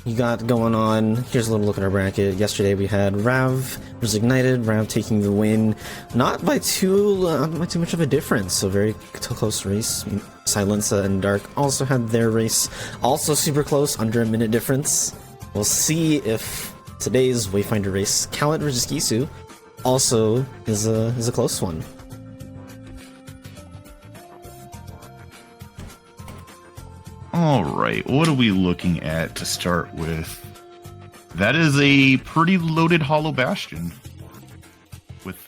you got going on. Here's a little look at our bracket. Yesterday we had Rav versus Ignited. Rav taking the win, not by too much of a difference. So very close race. Silenza and Dark also had their race, also super close, under a minute difference. We'll see if today's Wayfinder race, Kallat versus Kisu, also is a close one. Alright, what are we looking at to start with? That is a pretty loaded Hollow Bastion with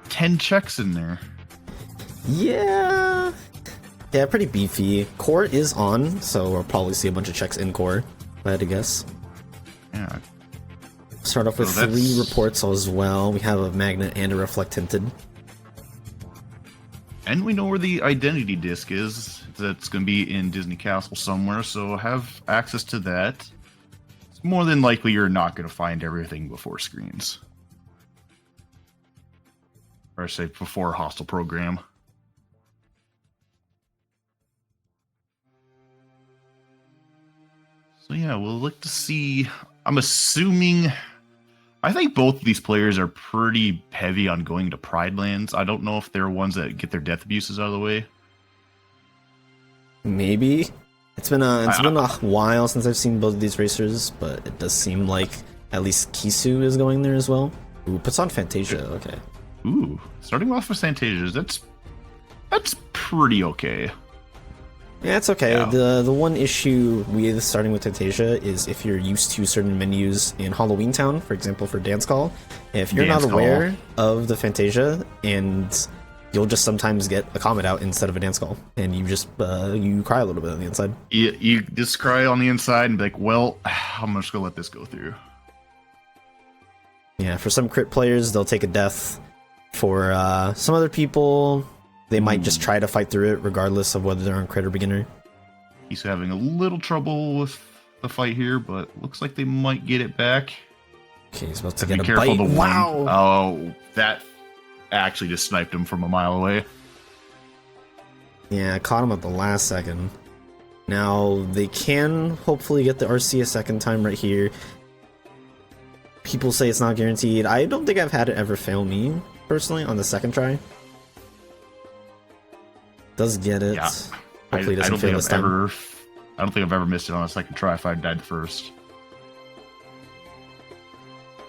10 checks in there. Yeah, pretty beefy. Core is on, so we'll probably see a bunch of checks in core, if I had to guess. Yeah. Start off with 3 reports as well. We have a magnet and a reflect tinted. And we know where the identity disc is. That's going to be in Disney Castle somewhere, so have access to that. It's more than likely you're not going to find everything before screens. Or I say before hostile program. So yeah, we'll look to see. I'm assuming... I think both of these players are pretty heavy on going to Pride Lands. I don't know if they're ones that get their death abuses out of the way. Maybe. It's been a while since I've seen both of these racers, but it does seem like at least Kisu is going there as well. Ooh, puts on Fantasia, okay. Ooh, starting off with Fantasias, that's pretty okay. Yeah, it's okay. Yeah. The one issue with starting with Fantasia is if you're used to certain menus in Halloween Town, for example, for Dance Call, if you're not aware of the Fantasia, and you'll just sometimes get a comment out instead of a dance call, and you just you cry a little bit on the inside. You just cry on the inside and be like, well, I'm just gonna let this go through. Yeah, for some crit players, they'll take a death. For some other people, they might just try to fight through it, regardless of whether they're on crit or beginner. He's having a little trouble with the fight here, but looks like they might get it back. Okay, he's about to get a bite. Wow! Oh, that actually just sniped him from a mile away. Yeah, caught him at the last second. Now, they can hopefully get the RC a second time right here. People say it's not guaranteed. I don't think I've had it ever fail me, personally, on the second try. Does get it. Yeah. Hopefully it doesn't fail this time. I don't think I've ever missed it on a second try if I died first.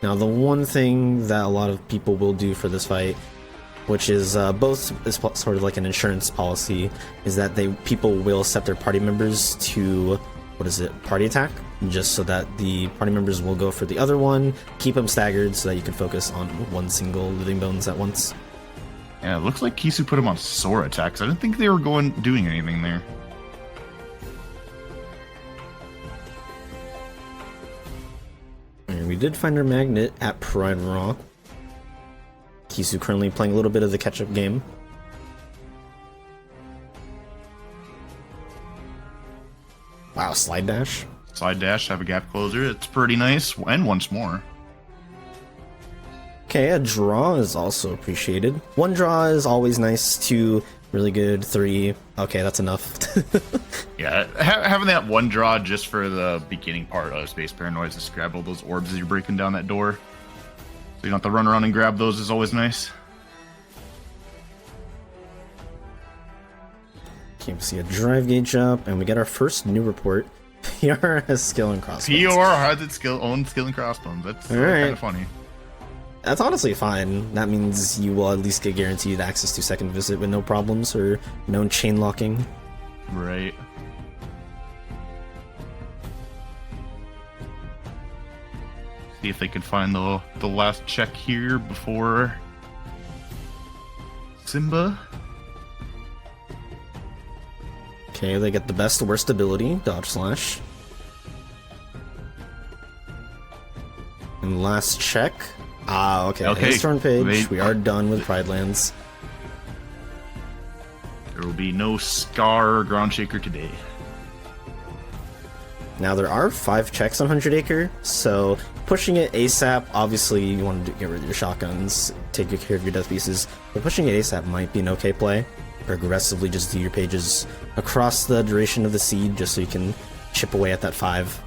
Now, the one thing that a lot of people will do for this fight, which is both is sort of like an insurance policy, is that people will set their party members to, party attack, just so that the party members will go for the other one, keep them staggered so that you can focus on one single living bones at once. Yeah, it looks like Kisu put him on Sora attacks. I didn't think they were doing anything there. And we did find our magnet at Pride Rock. Kisu currently playing a little bit of the catch-up game. Wow, slide dash. Slide dash, have a gap closer. It's pretty nice. And once more. Okay, a draw is also appreciated. 1 draw is always nice. 2, really good. 3, okay, that's enough. Yeah, having that 1 draw just for the beginning part of Space Paranoid, just grab all those orbs as you're breaking down that door. So you don't have to run around and grab those is always nice. Okay, we see a drive gauge up, and we get our first new report. PR has skill and crossbones. PR has its own skill and crossbones. That's kind of funny. That's honestly fine. That means you will at least get guaranteed access to second visit with no problems or no chain locking. Right. See if they can find the last check here before Simba. Okay, they get the best worst ability, dodge slash. And last check. Ah, okay. His turn page. We are done with Pride Lands. There will be no Scar or Ground Shaker today. Now there are 5 checks on 100 Acre, so pushing it ASAP, obviously you want to get rid of your shotguns, take care of your death pieces, but pushing it ASAP might be an okay play. Aggressively just do your pages across the duration of the seed just so you can chip away at that 5.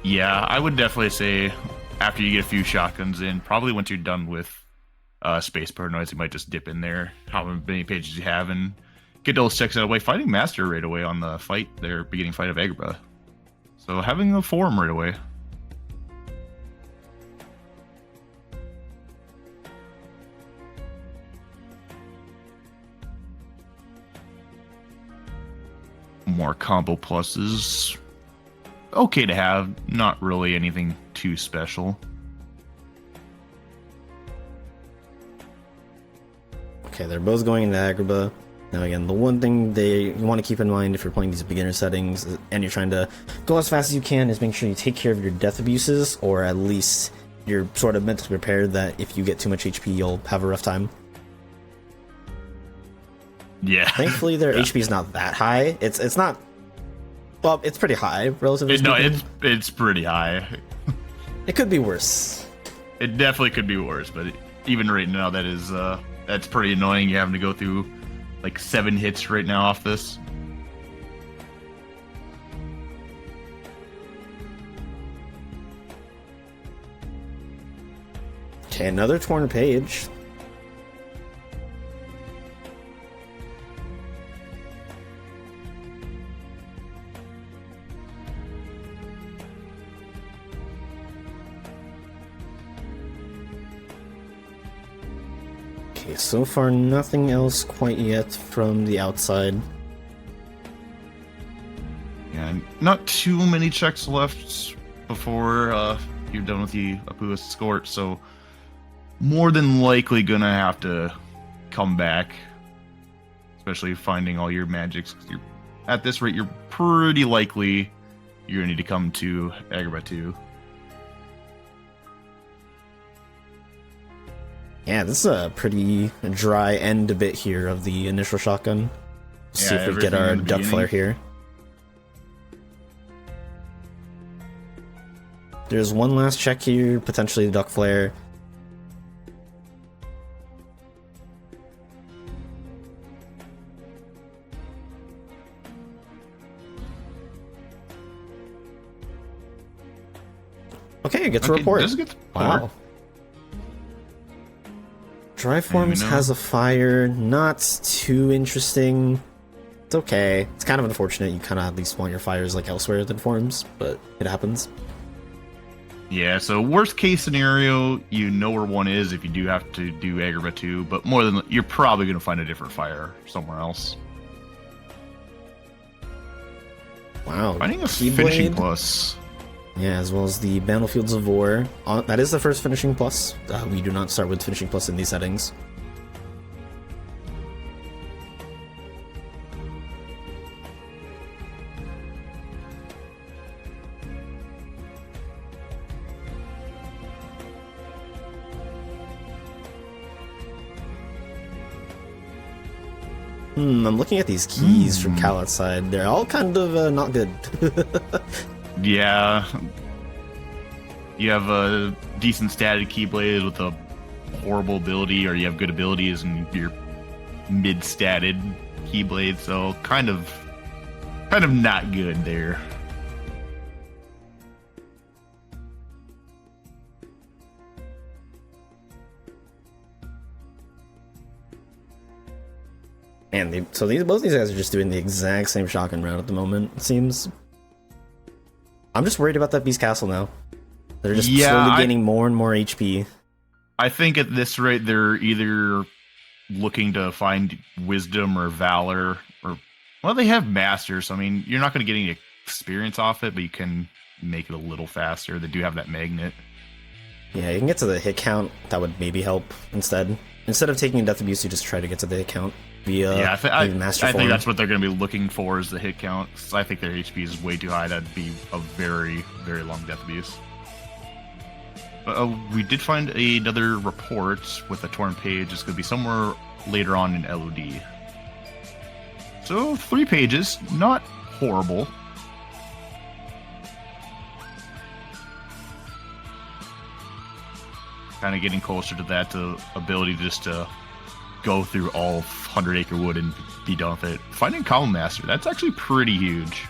Yeah, I would definitely say after you get a few shotguns in, probably once you're done with Space Paranoids, you might just dip in there, how many pages you have, and get those checks out of the way. Fighting Master right away on the fight, their beginning fight of Agrabah. So having a forum right away. More combo pluses. Okay to have, not really anything too special. Okay, they're both going into Agrabah. Now again, the one thing you want to keep in mind if you're playing these beginner settings and you're trying to go as fast as you can is make sure you take care of your death abuses, or at least you're sort of mentally prepared that if you get too much HP, you'll have a rough time. Yeah. Thankfully, their HP is not that high. It's not. Well, it's pretty high, relatively speaking. No, it's pretty high. It could be worse. It definitely could be worse, but even right now, that's pretty annoying. You're having to go through like 7 hits right now off this. Okay, another torn page. Okay, so far nothing else quite yet from the outside. Yeah, not too many checks left before you're done with the Apu escort, so more than likely gonna have to come back, especially finding all your magics. At this rate, you're pretty likely you're gonna need to come to Agrabah 2. Yeah, this is a pretty dry end a bit here of the initial shotgun. Let's see if we get our duck flare here. There's one last check here, potentially the duck flare. Okay, it gets a report. Does it get the wow. report? Dry Forms has a fire, not too interesting. It's okay. It's kind of unfortunate. You kind of at least want your fires like elsewhere than Forms, but it happens. Yeah, so worst case scenario, you know where one is if you do have to do Agrabah 2, but more than you're probably going to find a different fire somewhere else. Wow. Finding a finishing plus. Yeah, as well as the Battlefields of War. That is the first finishing plus. We do not start with finishing plus in these settings. I'm looking at these keys from Kallat's side. They're all kind of not good. Yeah. You have a decent statted Keyblade with a horrible ability, or you have good abilities and you're mid-statted Keyblade, so kind of not good there. And both these guys are just doing the exact same shotgun round at the moment, it seems. I'm just worried about that Beast Castle now. They're just slowly gaining more and more HP. I think at this rate, they're either looking to find wisdom or valor, or well, they have masters. So, I mean, you're not going to get any experience off it, but you can make it a little faster. They do have that magnet. Yeah, you can get to the hit count. That would maybe help instead. Instead of taking a death abuse, you just try to get to the hit count via master form. I think that's what they're going to be looking for is the hit count. I think their HP is way too high. That'd be a very, very long death abuse. But we did find another report with a torn page. It's going to be somewhere later on in LOD. So 3 pages, not horrible. Kind of getting closer to that ability just to go through all 100 Acre Wood and be done with it. Finding Column Master, that's actually pretty huge.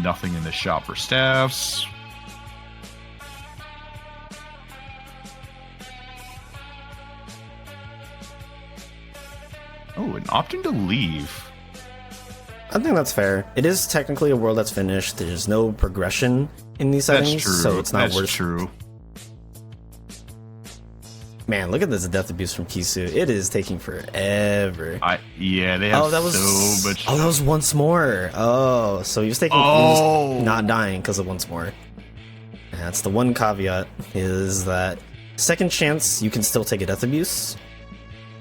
Nothing in the shop for staffs. Oh, and opting to leave. I think that's fair. It is technically a world that's finished. There's no progression in these settings, That's true. so it's not That's worth. true. Man, look at this death abuse from Kisu. It is taking forever. Yeah, they have that was so much. Oh, that was once more. Oh, so he was taking. He was not dying because of once more. And that's the one caveat, is that second chance you can still take a death abuse.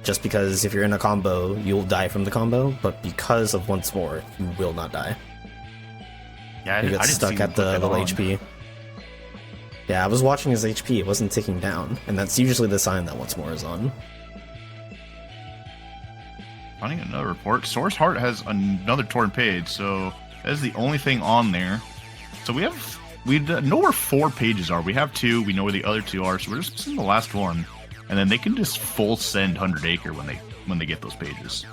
Just because if you're in a combo, you'll die from the combo, but because of once more, you will not die. Yeah, You get stuck at the low HP. Yeah, I was watching his HP, it wasn't ticking down, and that's usually the sign that once more is on. Finding another report. Source Heart has another torn page, so that is the only thing on there. So we know where 4 pages are. We have 2, we know where the other 2 are, so we're just missing the last one. And then they can just full send 100 Acre when they get those pages.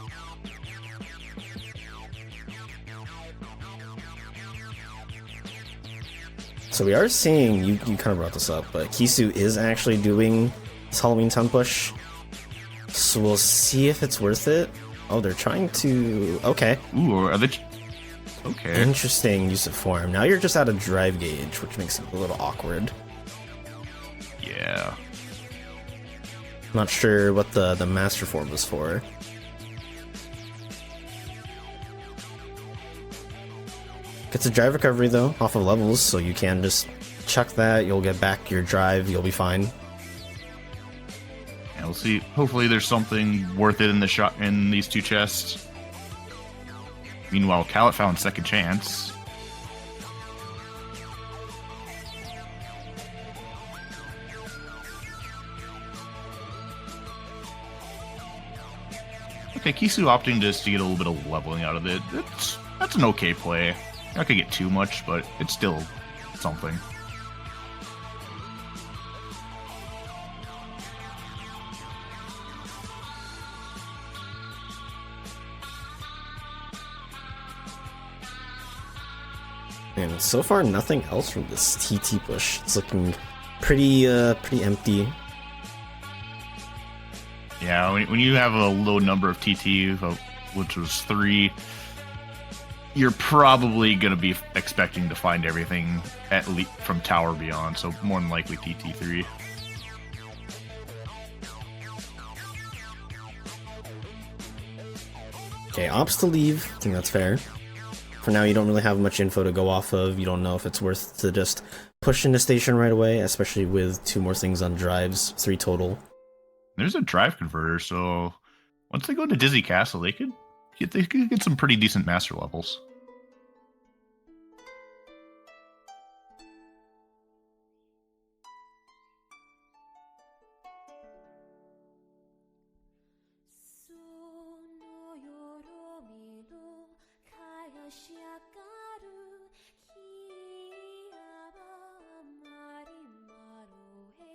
So we are seeing, you kind of brought this up, but Kisu is actually doing this Halloween Town push. So we'll see if it's worth it. Oh, they're trying to... Okay. Ooh, are they... Okay. Interesting use of form. Now you're just out of drive gauge, which makes it a little awkward. Yeah. Not sure what the master form was for. Gets a drive recovery though, off of levels, so you can just chuck that, you'll get back your drive, you'll be fine. And we'll see. Hopefully there's something worth it in the shot in these 2 chests. Meanwhile, Kallat found second chance. Okay, Kisu opting just to get a little bit of leveling out of it. That's an okay play. Not gonna get too much, but it's still something. And so far, nothing else from this TT push. It's looking pretty empty. Yeah, when you have a low number of TT, which was 3, you're probably going to be expecting to find everything at least from Tower Beyond, so more than likely TT3. Okay, opts to leave. I think that's fair. For now, you don't really have much info to go off of. You don't know if it's worth to just push into station right away, especially with 2 more things on drives, 3 total. There's a drive converter, so once they go to Dizzy Castle, they could get some pretty decent master levels.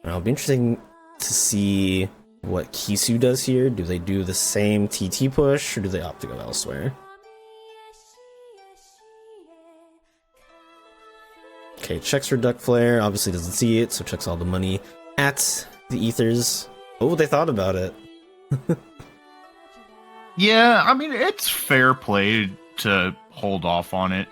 It'll be interesting to see what Kisu does here. Do they do the same TT push, or do they opt to go elsewhere? Okay, checks for Duck Flare. Obviously doesn't see it, so checks all the money at the Ethers. Oh, they thought about it. Yeah, I mean, it's fair play to hold off on it.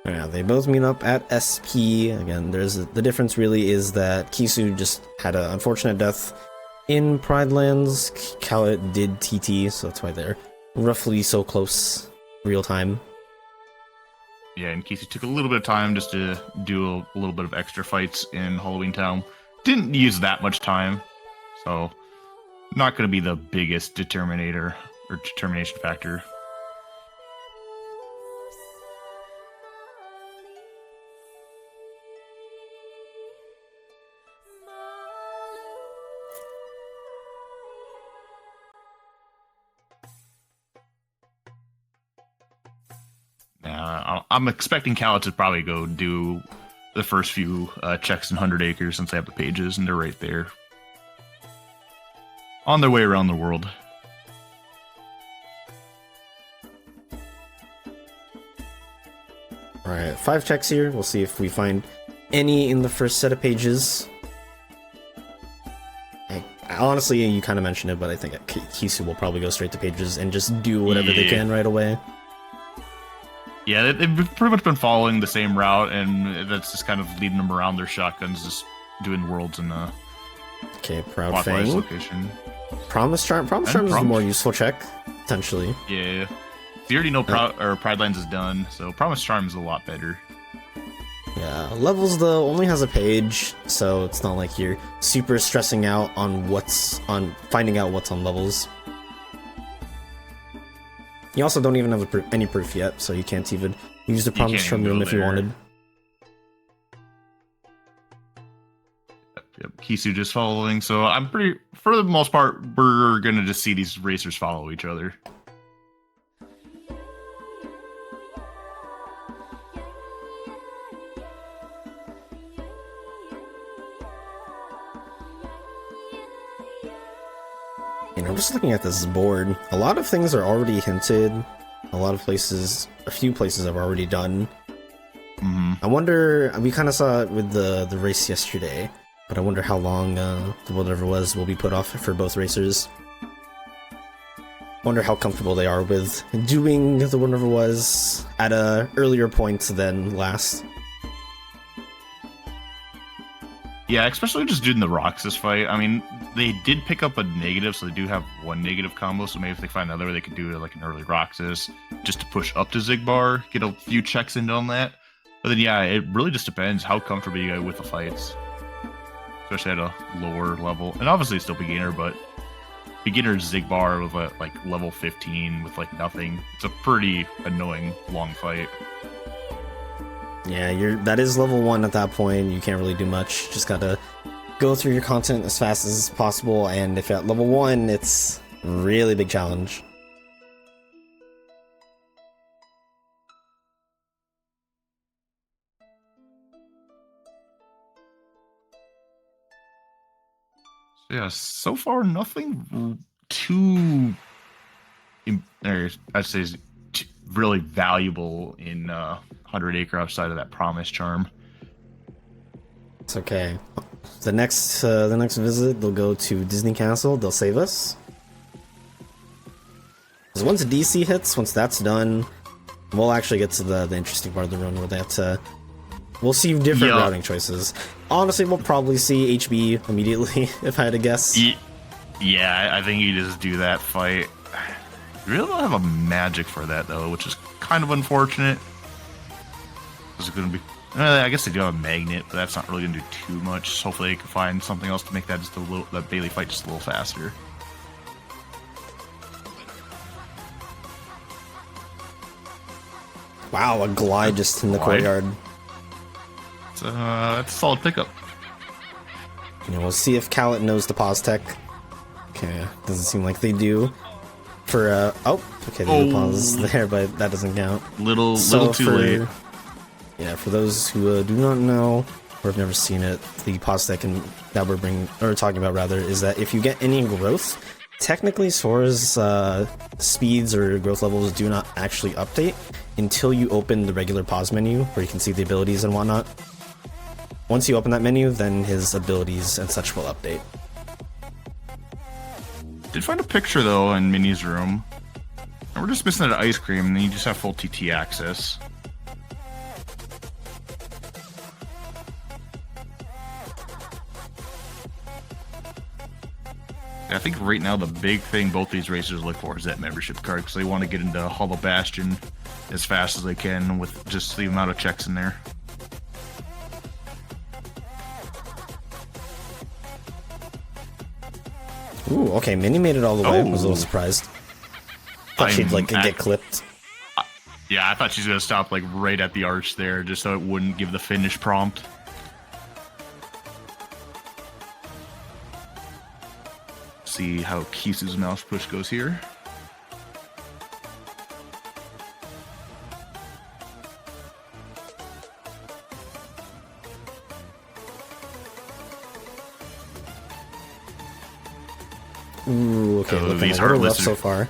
Yeah, they both meet up at SP. Again, the difference really is that Kisu just had an unfortunate death in Pride Lands. Kallat did TT, so that's why they're roughly so close real time. Yeah, and Kisudawisu took a little bit of time just to do a little bit of extra fights in Halloween Town. Didn't use that much time, so not going to be the biggest determination factor. I'm expecting Kallat to probably go do the first few checks in 100 Acres since I have the pages, and they're right there. On their way around the world. Alright, 5 checks here. We'll see if we find any in the first set of pages. Honestly, you kind of mentioned it, but I think Kisu will probably go straight to pages and just do whatever they can right away. Yeah, they've pretty much been following the same route, and that's just kind of leading them around their shotguns, just doing worlds in the Proud Fang. location. Promise Charm. Promise Charm is a more useful check, potentially. Yeah. You already know Pride Lines is done, so Promise Charm is a lot better. Yeah, Levels though only has a page, so it's not like you're super stressing out on finding out what's on Levels. You also don't even have any proof yet, so you can't even use the Promise Charm room if you wanted. Yep, Kisu just following, so I'm for the most part, we're gonna just see these racers follow each other. I'm just looking at this board. A lot of things are already hinted. A few places have already done. I wonder, we kind of saw it with the race yesterday, but I wonder how long the whatever will be put off for both racers. Wonder how comfortable they are with doing the whatever was at a earlier point than last. Yeah, especially just doing the Roxas fight. I mean, they did pick up a negative, so they do have one negative combo, so maybe if they find another, they could do like an early Roxas just to push up to Zigbar, get a few checks in on that. But then, yeah, it really just depends how comfortable you get with the fights, especially at a lower level. And obviously it's still beginner, but beginner Zigbar with like level 15 with like nothing, it's a pretty annoying long fight. Yeah, that is level 1 at that point. You can't really do much. Just gotta go through your content as fast as possible, and if you're at level 1, it's a really big challenge. So yeah, so far nothing too, I'd say, really valuable in 100 Acre outside of that Promise Charm. It's okay. The next visit, they'll go to Disney Castle. They'll save us. Because once DC hits, once that's done, we'll actually get to the interesting part of the run where we'll see different routing choices. Honestly, we'll probably see HB immediately, if I had to guess. Yeah, I think you just do that fight. You really don't have a magic for that, though, which is kind of unfortunate. Is it going to be... I guess they do have a magnet, but that's not really going to do too much. Hopefully they can find something else to make that just that Bailey fight just a little faster. Wow, a glide just in the courtyard. That's a solid pickup. We'll see if Kallat knows the pause tech. Okay, doesn't seem like they do. For okay, there's a pause there, but that doesn't count. Little too late. Yeah, for those who do not know or have never seen it, the pause tech that we're talking about rather is that if you get any growth, technically Sora's speeds or growth levels do not actually update until you open the regular pause menu where you can see the abilities and whatnot. Once you open that menu, then his abilities and such will update. Did find a picture though in Minnie's room. And we're just missing that ice cream, and then you just have full TT access. I think right now the big thing both these racers look for is that membership card, because they want to get into Hollow Bastion as fast as they can with just the amount of checks in there. Ooh, okay, Minnie made it all the way. I was a little surprised. Thought she'd get clipped. Yeah, I thought she was gonna stop like right at the arch there, just so it wouldn't give the finish prompt. See how Kisu's mouse push goes here. Ooh, okay, So looking these a little rough Heartless so far.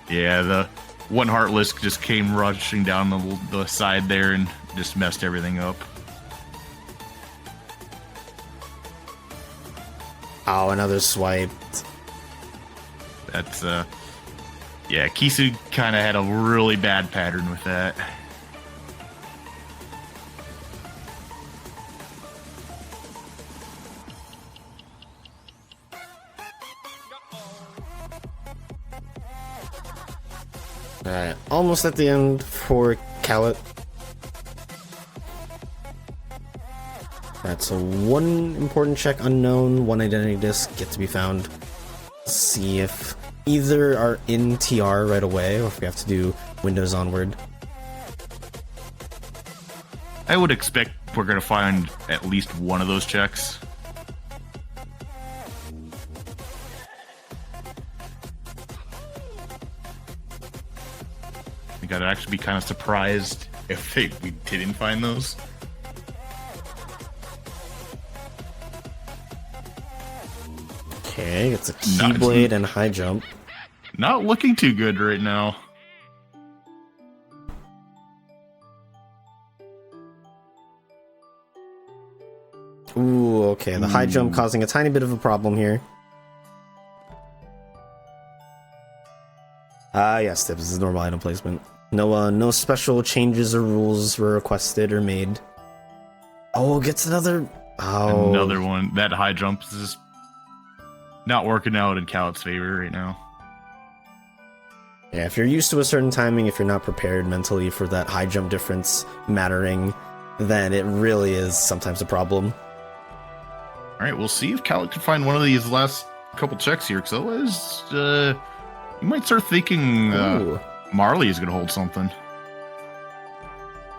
Yeah, the one Heartless just came rushing down the side there and just messed everything up. Oh, another swipe. That's, yeah, Kisu kind of had a really bad pattern with that. Alright, almost at the end for Kallat. That's a one important check unknown, one identity disk yet to be found. Let's see if either are in TR right away or if we have to do Windows onward. I would expect we're going to find at least one of those checks. I think I'd actually be kind of surprised if we didn't find those. Okay, it's a Keyblade and high jump. Not looking too good right now. Ooh, okay, the high jump causing a tiny bit of a problem here. Ah, yes, this is normal item placement. No special changes or rules were requested or made. Oh, gets another... Oh. Another one. That high jump is just not working out in Kallat's favor right now. Yeah, if you're used to a certain timing, if you're not prepared mentally for that high jump difference mattering, then it really is sometimes a problem. Alright, we'll see if Kallat can find one of these last couple checks here, because otherwise, you might start thinking Marley is going to hold something.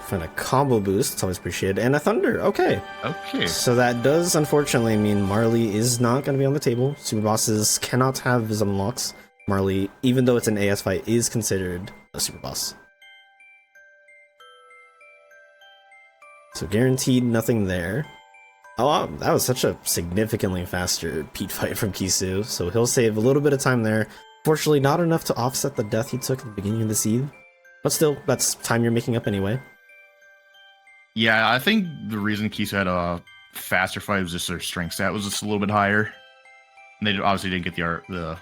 Find a combo boost, it's always appreciated, and a thunder, okay. Okay. So that does unfortunately mean Marley is not going to be on the table. Super bosses cannot have his unlocks. Marley, even though it's an AS fight, is considered a super boss. So guaranteed nothing there. Oh, wow, that was such a significantly faster Pete fight from Kisu, so he'll save a little bit of time there. Fortunately, not enough to offset the death he took at the beginning of the seed, but still, that's time you're making up anyway. Yeah, I think the reason Kisu had a faster fight was just their strength stat was just a little bit higher. And they obviously didn't get the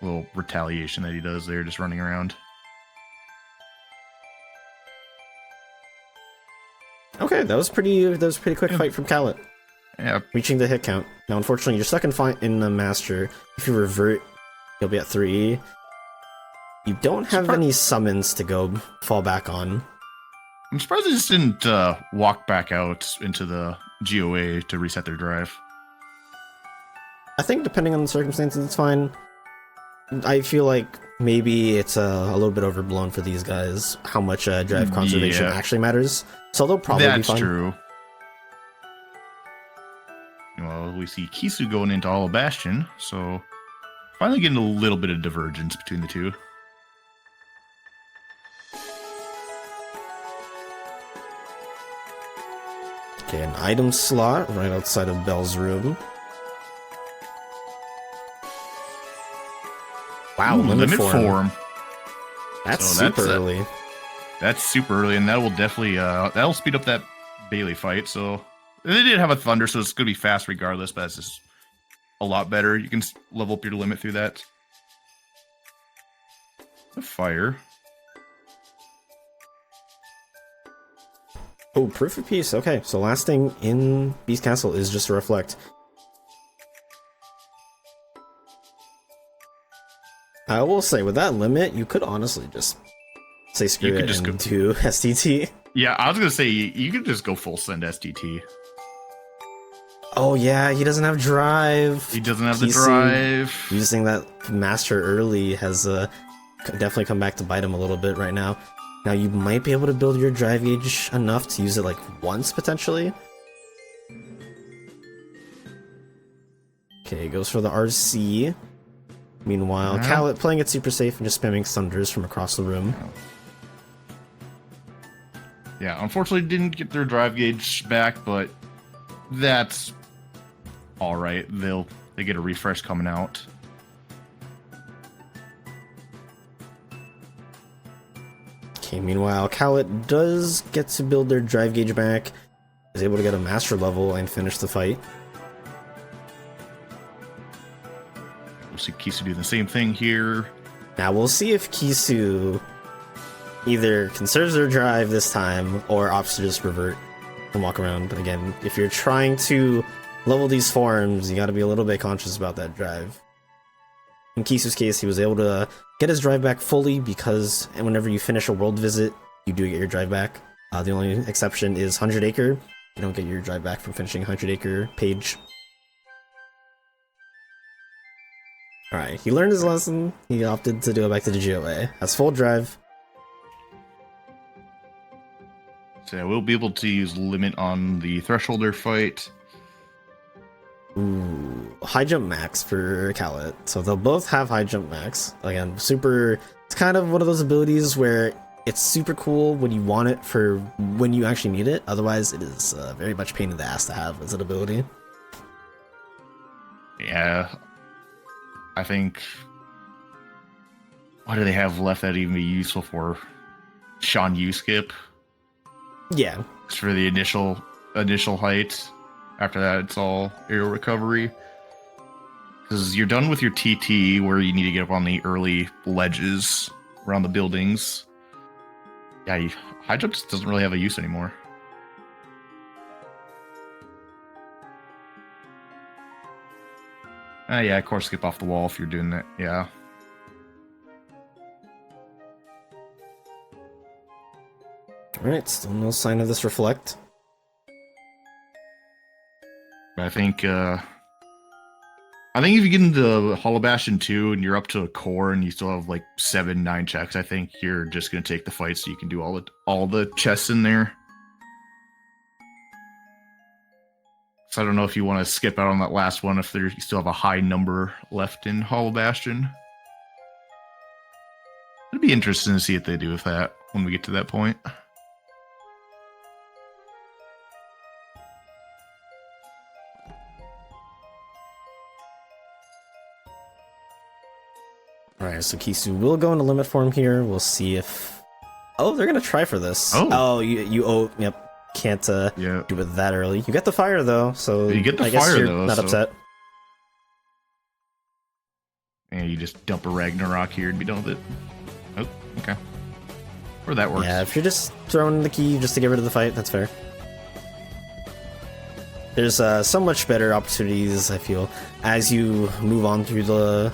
little retaliation that he does there, just running around. Okay, that was pretty quick fight from Kallat. Yeah. Reaching the hit count. Now, unfortunately, you're stuck in the master. If you revert, you'll be at 3. You don't have any summons to go fall back on. I'm surprised they just didn't walk back out into the GOA to reset their drive. I think depending on the circumstances, it's fine. I feel like maybe it's a little bit overblown for these guys, how much drive conservation actually matters. So they'll probably be fine. That's true. Well, we see Kisu going into Hollow Bastion, so finally getting a little bit of divergence between the two. Okay, an item slot right outside of Belle's room. Wow, limit form. That's super early. That's super early, and that will definitely that'll speed up that Bailey fight. So they did have a thunder, so it's gonna be fast regardless. But it's just a lot better. You can level up your limit through that. The fire. Oh, proof of peace. Okay, so last thing in Beast Castle is just to reflect. I will say, with that limit, you could honestly just say screw it and do STT. Yeah, I was gonna say you could just go full send STT. Oh yeah, he doesn't have drive. He doesn't have the drive. Using that master early has definitely come back to bite him a little bit right now. Now you might be able to build your drive gauge enough to use it like once potentially. Okay, goes for the RC. Meanwhile, Kallat playing it super safe and just spamming thunders from across the room. Yeah, unfortunately didn't get their drive gauge back, but that's all right. They get a refresh coming out. Okay, meanwhile, Kallat does get to build their drive gauge back, is able to get a master level and finish the fight. We'll see Kisu do the same thing here. Now we'll see if Kisu either conserves their drive this time or opts to just revert and walk around. But again, if you're trying to level these forms, you gotta be a little bit conscious about that drive. In Kisu's case, he was able to get his drive back fully because whenever you finish a world visit, you do get your drive back. The only exception is 100 Acre. You don't get your drive back from finishing 100 Acre page. Alright, he learned his lesson. He opted to do it back to the GOA. Has full drive. So yeah, we'll be able to use limit on the thresholder fight. Ooh, high jump max for Kallat. So they'll both have high jump max. Again, super. It's kind of one of those abilities where it's super cool when you want it for when you actually need it. Otherwise, it is very much pain in the ass to have as an ability. Yeah, I think. What do they have left that even be useful for? Sean U skip. Yeah, It's for the initial height. After that, it's all aerial recovery. Because you're done with your TT, where you need to get up on the early ledges around the buildings. Yeah, high jump just doesn't really have a use anymore. Yeah, of course, skip off the wall if you're doing that. Yeah. Alright, still no sign of this reflect. But I think if you get into Hollow Bastion 2 and you're up to a core and you still have like 7-9 checks, I think you're just gonna take the fight so you can do all the chests in there. So I don't know if you want to skip out on that last one if you still have a high number left in Hollow Bastion. It'd be interesting to see what they do with that when we get to that point. Alright, so Kisu will go into limit form here. We'll see if... Oh, they're gonna try for this. Oh, Yep. Can't do it that early. You get the fire though, so you get the I guess fire you're though, not upset. And you just dump a Ragnarok here and be done with it. Oh, okay. Or that works. Yeah, if you're just throwing the key just to get rid of the fight, that's fair. There's so much better opportunities, I feel, as you move on through the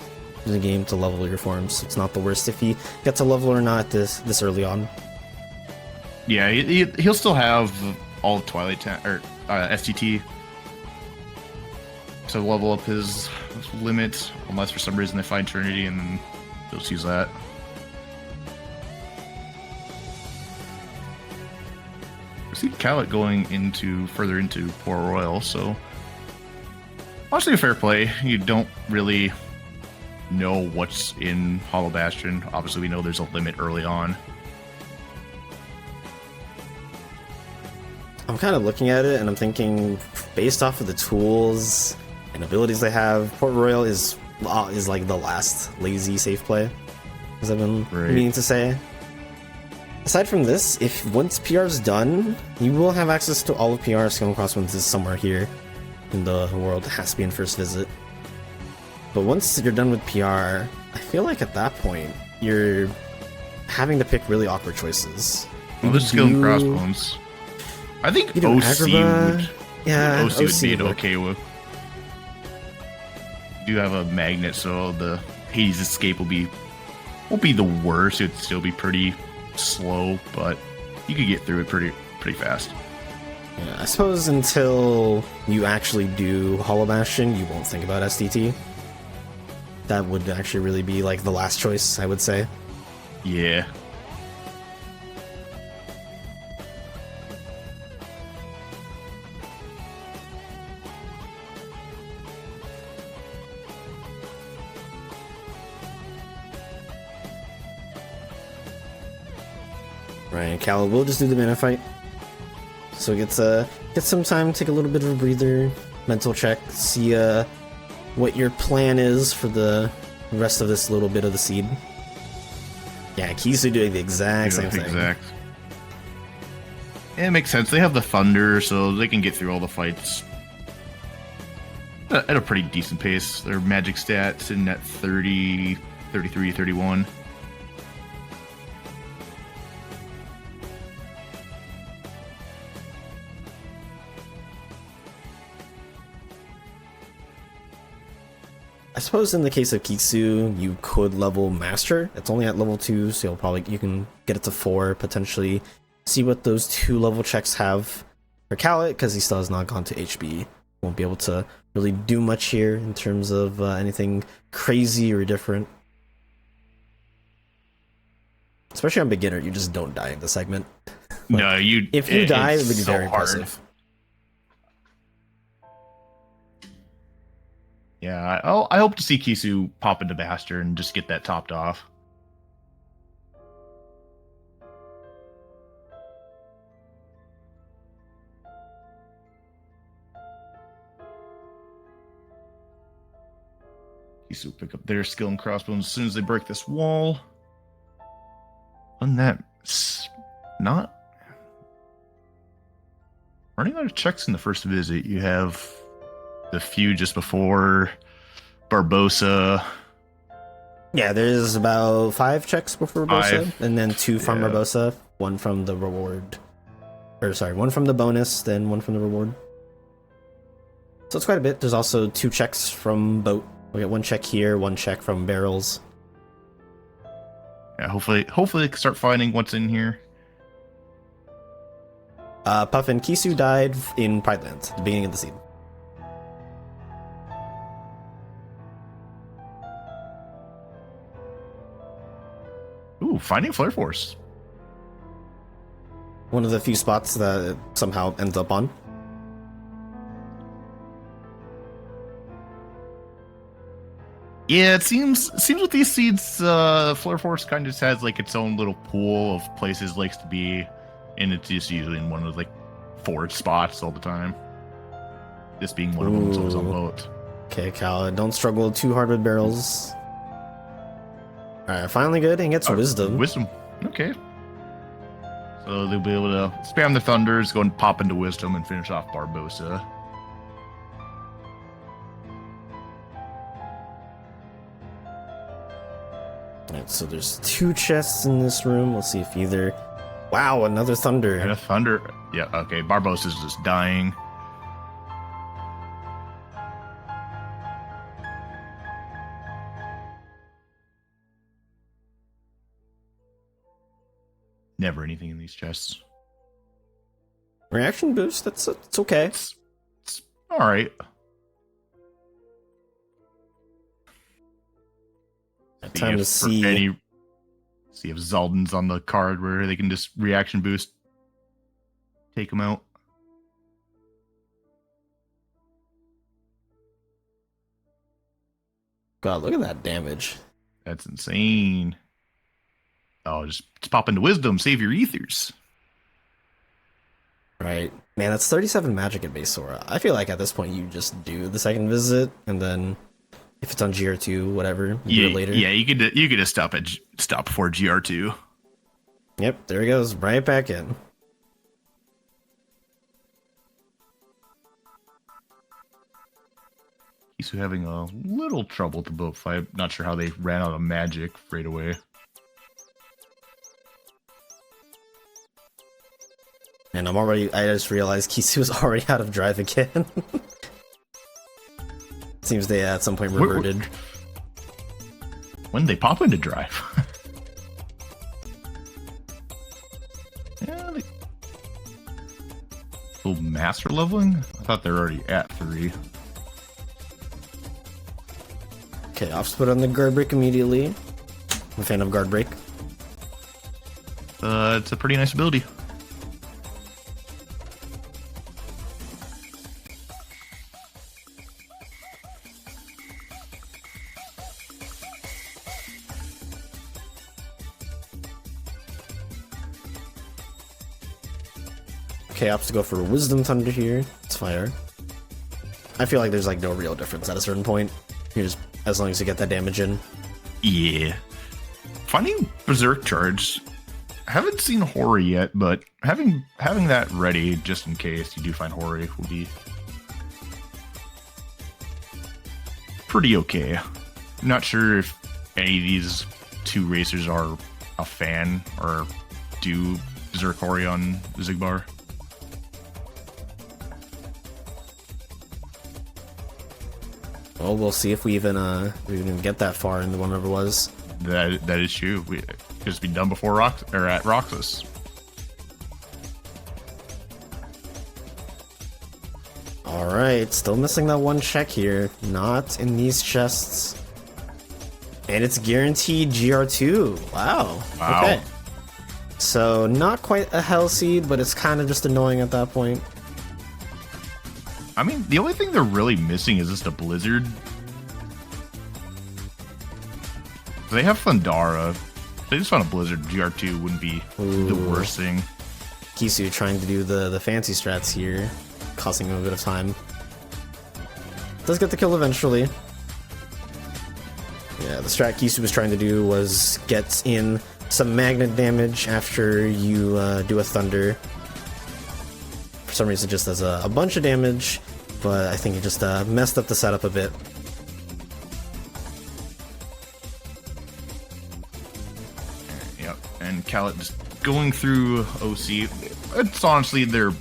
game to level your forms. It's not the worst if you get to level or not this early on. Yeah, he'll still have all of Twilight or STT to level up his limit, unless for some reason they find Trinity and then he'll just use that. I see Kallat going further into Port Royal, so honestly a fair play. You don't really know what's in Hollow Bastion. Obviously we know there's a limit early on. I'm kind of looking at it and I'm thinking, based off of the tools and abilities they have, Port Royal is like the last lazy safe play, as I've been meaning to say. Aside from this, if once PR's done, you will have access to all of PR's Scale Crosswinds is somewhere here in the world. It has to be in first visit. But once you're done with PR, I feel like at that point, you're having to pick really awkward choices. Well, there's Skill and Crossbones. I think OC would, OC would be an okay with. You do have a magnet, so the Hades escape won't be the worst. It'd still be pretty slow, but you could get through it pretty fast. Yeah, I suppose until you actually do Hollow Bastion, you won't think about SDT. That would actually really be like the last choice, I would say. Yeah. Right, Kallat will just do the mana fight. So get some time, take a little bit of a breather, mental check, see what your plan is for the rest of this little bit of the seed. Yeah, Kisu doing the exact same thing. Exact. Yeah, it makes sense. They have the Thunder, so they can get through all the fights at a pretty decent pace. Their magic stats in at 30, 33, 31. I suppose in the case of Kisu, you could level Master. It's only at level 2, so you can get it to 4 potentially. See what those 2 level checks have for Kallat, because he still has not gone to HB. Won't be able to really do much here in terms of anything crazy or different. Especially on beginner, you just don't die in the segment. No, if you die, it would be so very hard. impressive. Yeah, I hope to see Kisu pop into Master and just get that topped off. Kisu will pick up their skill and crossbones as soon as they break this wall. And that's not running out of checks in the first visit. You have the few just before Barbosa. Yeah, there's about 5 checks before Barbosa, 5. and then 2 from Barbosa, 1 from the reward. Or sorry, 1 from the bonus, then 1 from the reward. So it's quite a bit. There's also 2 checks from boat. We get 1 check here, 1 check from barrels. Yeah, hopefully they can start finding what's in here. Puff and Kisu died in Pride Lands at the beginning of the season. Ooh, finding Flare Force. One of the few spots that it somehow ends up on. Yeah, it seems with these seeds, Flare Force kind of just has like its own little pool of places it likes to be, and it's just usually in one of like forage spots all the time. This being one of them, so it's on boat. Okay, Kallat, don't struggle too hard with barrels. Alright, finally good, and gets Wisdom. Wisdom, okay. So they'll be able to spam the Thunders, go and pop into Wisdom, and finish off Barbosa. Alright, so there's 2 chests in this room. Let's see if either... Wow, another Thunder. And a Thunder. Yeah, okay, Barbosa's just dying. Never anything in these chests. Reaction boost, it's okay. It's alright. Time to see if Zaldan's on the card where they can just reaction boost, take him out. God, look at that damage. That's insane. Oh, just pop into Wisdom, save your ethers. Right. Man, that's 37 magic at base Sora. I feel like at this point you just do the second visit, and then if it's on GR2, whatever, you do it later. Yeah, you could just stop before GR2. Yep, there he goes, right back in. He's having a little trouble with the boat fight. Not sure how they ran out of magic right away. And I just realized Kisu was already out of drive again. Seems they at some point reverted. When did they pop into drive? Yeah, little master leveling? I thought they were already at 3. Okay, off split on the guard break immediately. I'm a fan of guard break. It's a pretty nice ability. Okay, opts to go for Wisdom Thunder here. It's fire. I feel like there's like no real difference at a certain point. You're just, as long as you get that damage in. Yeah. Finding Berserk Charge. Haven't seen Hori yet, but having that ready just in case you do find Hori will be pretty okay. I'm not sure if any of these two racers are a fan or do Berserk Hori on Zigbar. Well, we'll see if we even get that far in the one ever was. That is true. We just be done before at Roxas. All right, still missing that one check here. Not in these chests, and it's guaranteed GR2. Wow. Okay. So not quite a hell seed, but it's kind of just annoying at that point. I mean, the only thing they're really missing is just a Blizzard. They have Thundara. If they just found a Blizzard, GR2 wouldn't be the worst thing. Kisu trying to do the fancy strats here, costing him a bit of time. Does get the kill eventually. Yeah, the strat Kisu was trying to do was get in some magnet damage after you do a Thunder. For some reason it just does a bunch of damage, but I think it just messed up the setup a bit. And Kallat just going through OC. It's honestly their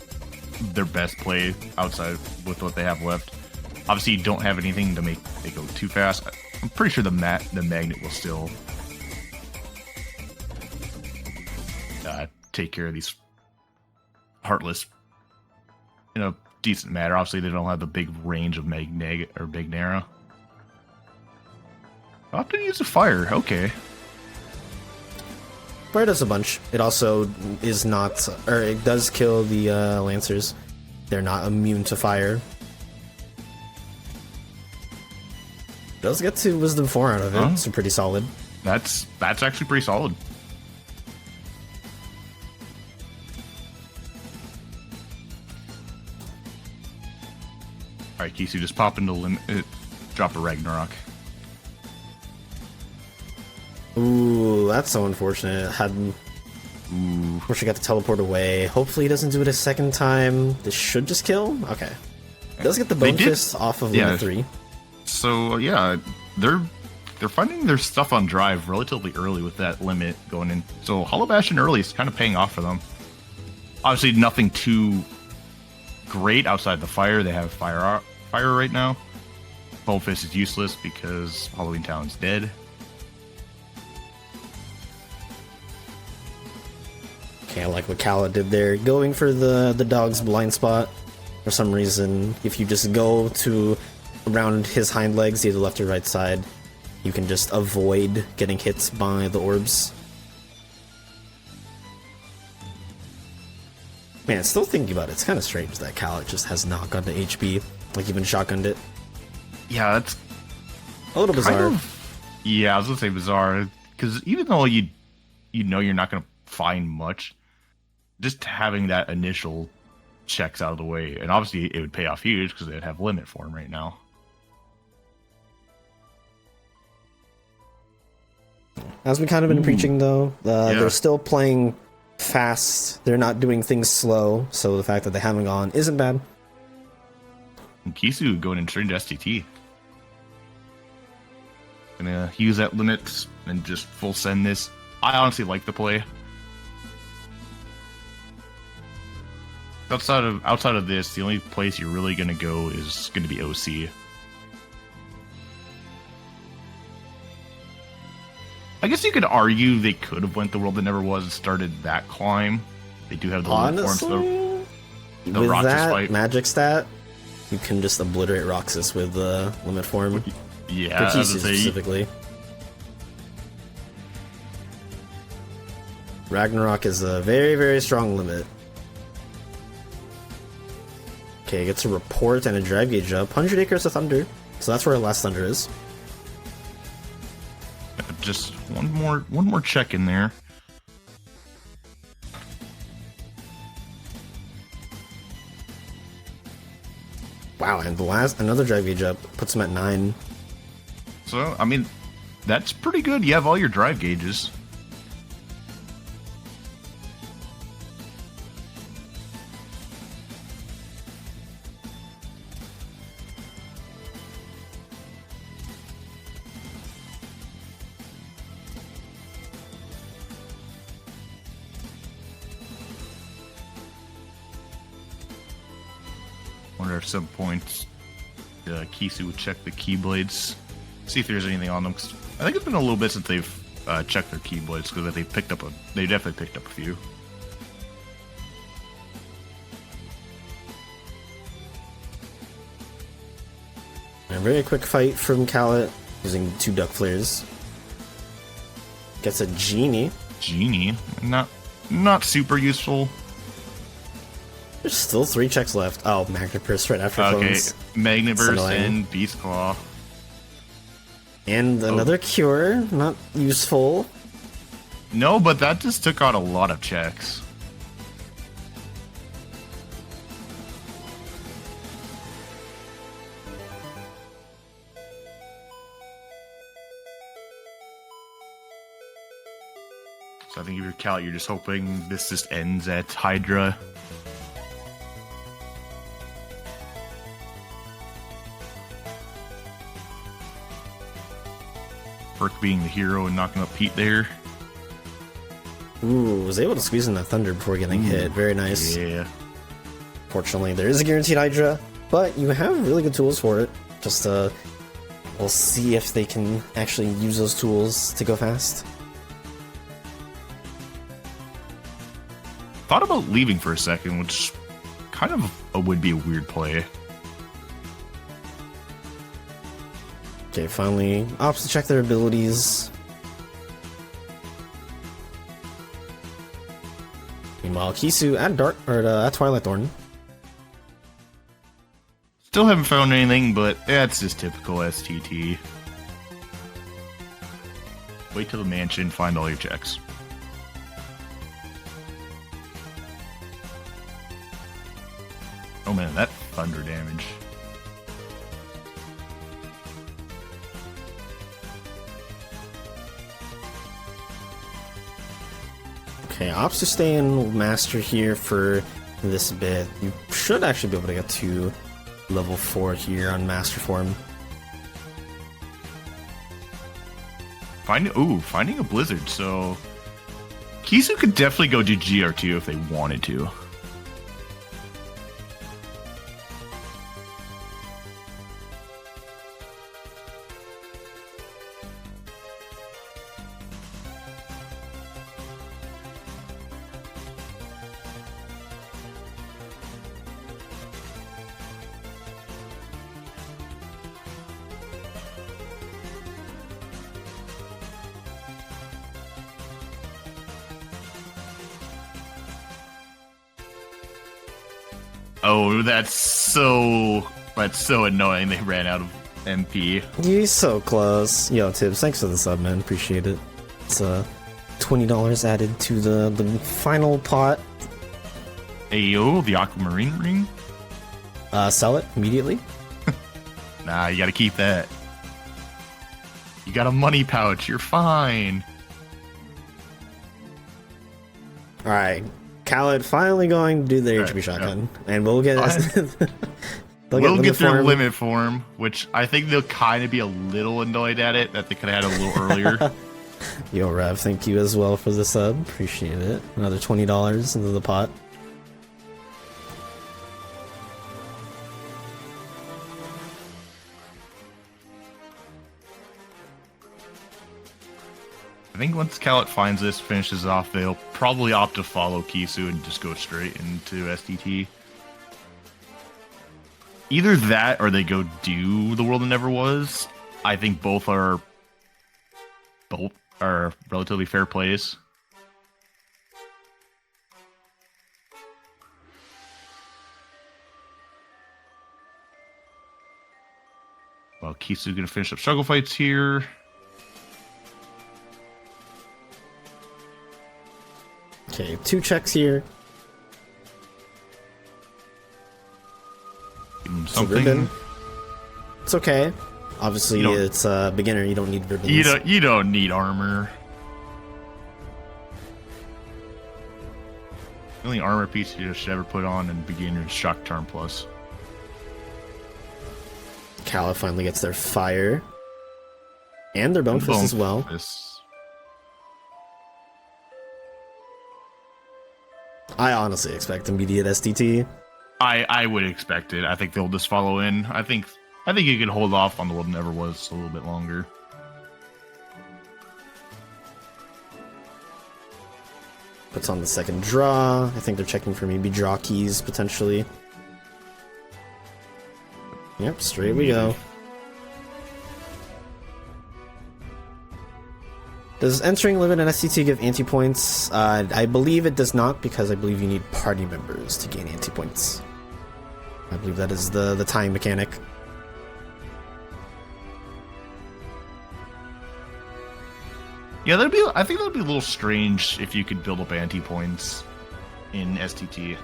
best play outside with what they have left. Obviously, you don't have anything to make it go too fast. I'm pretty sure the magnet will still take care of these Heartless in a decent manner. Obviously, they don't have the big range of Magneg or Big Nara. I'll have to use a fire. Okay. Fire does a bunch. It also is not, or it does kill the Lancers. They're not immune to fire. Does get to Wisdom 4 out of it, so pretty solid. That's actually pretty solid. Alright, Kisu, just pop into limit, drop a Ragnarok. Ooh, that's so unfortunate. Wish I got to teleport away. Hopefully he doesn't do it a second time. This should just kill? Okay. It does get the Bone Fist off of limit 3. So, yeah, they're finding their stuff on drive relatively early with that limit going in. So, Hollow Bastion early is kind of paying off for them. Obviously, nothing too great outside the fire. They have fire right now. Bone Fist is useless because Halloween Town's dead. Okay, I like what Kallat did there. Going for the dog's blind spot. For some reason, if you just go to around his hind legs, either left or right side, you can just avoid getting hit by the orbs. Man, still thinking about it, it's kind of strange that Kallat just has not gone to HP, like even shotgunned it. Yeah, that's a little bizarre. Yeah, I was gonna say bizarre, because even though you know you're not gonna find much, just having that initial checks out of the way, and obviously it would pay off huge because they'd have limit for him right now. As we kind of been preaching though, they're still playing fast. They're not doing things slow, so the fact that they haven't gone isn't bad. And Kisu going in straight to STT. Gonna use that limit and just full send this. I honestly like the play. Outside of this, the only place you're really gonna go is gonna be OC. I guess you could argue they could have went the world that never was and started that climb. They do have the honestly, the with Roxas that fight. Magic stat, you can just obliterate Roxas with the limit form. Yeah, for Kisu specifically. Ragnarok is a very, very strong limit. Okay, gets a report and a drive gauge up. 100 Acres of Thunder, so that's where our last Thunder is. Just one more check in there. Wow, and another drive gauge up puts him at 9. So I mean, that's pretty good. You have all your drive gauges. at some point, Kisu would check the Keyblades, see if there's anything on them. 'Cause I think it's been a little bit since they've checked their Keyblades because they definitely picked up a few. A very quick fight from Kallat using 2 duck flares. Gets a genie. Genie, not super useful. There's still 3 checks left. Oh, Magniverse right after Okay, phones. Magniverse and Beast Claw. And another cure, not useful. No, but that just took out a lot of checks. So I think if you're Kallat, you're just hoping this just ends at Hydra. Perk being the hero and knocking up Pete there. Ooh, was able to squeeze in that thunder before getting hit. Very nice. Yeah. Fortunately, there is a guaranteed Hydra, but you have really good tools for it. Just, we'll see if they can actually use those tools to go fast. Thought about leaving for a second, which kind of would be a weird play. Okay, finally, opts to check their abilities. Meanwhile, Kisu at Twilight Thorn. Still haven't found anything, but that's just typical STT. Wait till the mansion, find all your checks. Oh man, that thunder damage. Okay, opts to stay in Master here for this bit. You should actually be able to get to level 4 here on Master Form. Finding a blizzard, so Kisu could definitely go do GR2 if they wanted to. Oh, that's so annoying. They ran out of MP. You're so close. Yo, Tibbs, thanks for the sub, man. Appreciate it. It's $20 added to the final pot. Ayo, the aquamarine ring? Sell it immediately. Nah, you gotta keep that. You got a money pouch, you're fine. Alright, Kallat finally going to do their Right, HB shotgun. And we'll get... We'll get their limit form, which I think they'll kind of be a little annoyed at it, that they could have had a little earlier. Yo, Rev, thank you as well for the sub. Appreciate it. Another $20 into the pot. I think once Kallat finds this, finishes off, they'll probably opt to follow Kisu and just go straight into SDT. Either that or they go do The World That Never Was. I think both are relatively fair plays. Well, Kisu's gonna finish up struggle fights here. Okay, 2 checks here. Give him It's a something. ribbon. It's okay. Obviously, it's a beginner. You don't need ribbons. You don't need armor. The only armor piece you should ever put on in beginner is Shock Charm Plus. Kallat finally gets their fire. And their Bone Fist as well. Fist. I honestly expect immediate STT. I would expect it. I think they'll just follow in. I think you could hold off on the World Never Was a little bit longer. Puts on the second draw. I think they're checking for maybe draw keys, potentially. Yep, straight we go. Does entering limit an ST2 give anti-points? I believe it does not, because I believe you need party members to gain anti-points. I believe that is the time mechanic. Yeah, I think that'd be a little strange if you could build up anti-points in STT.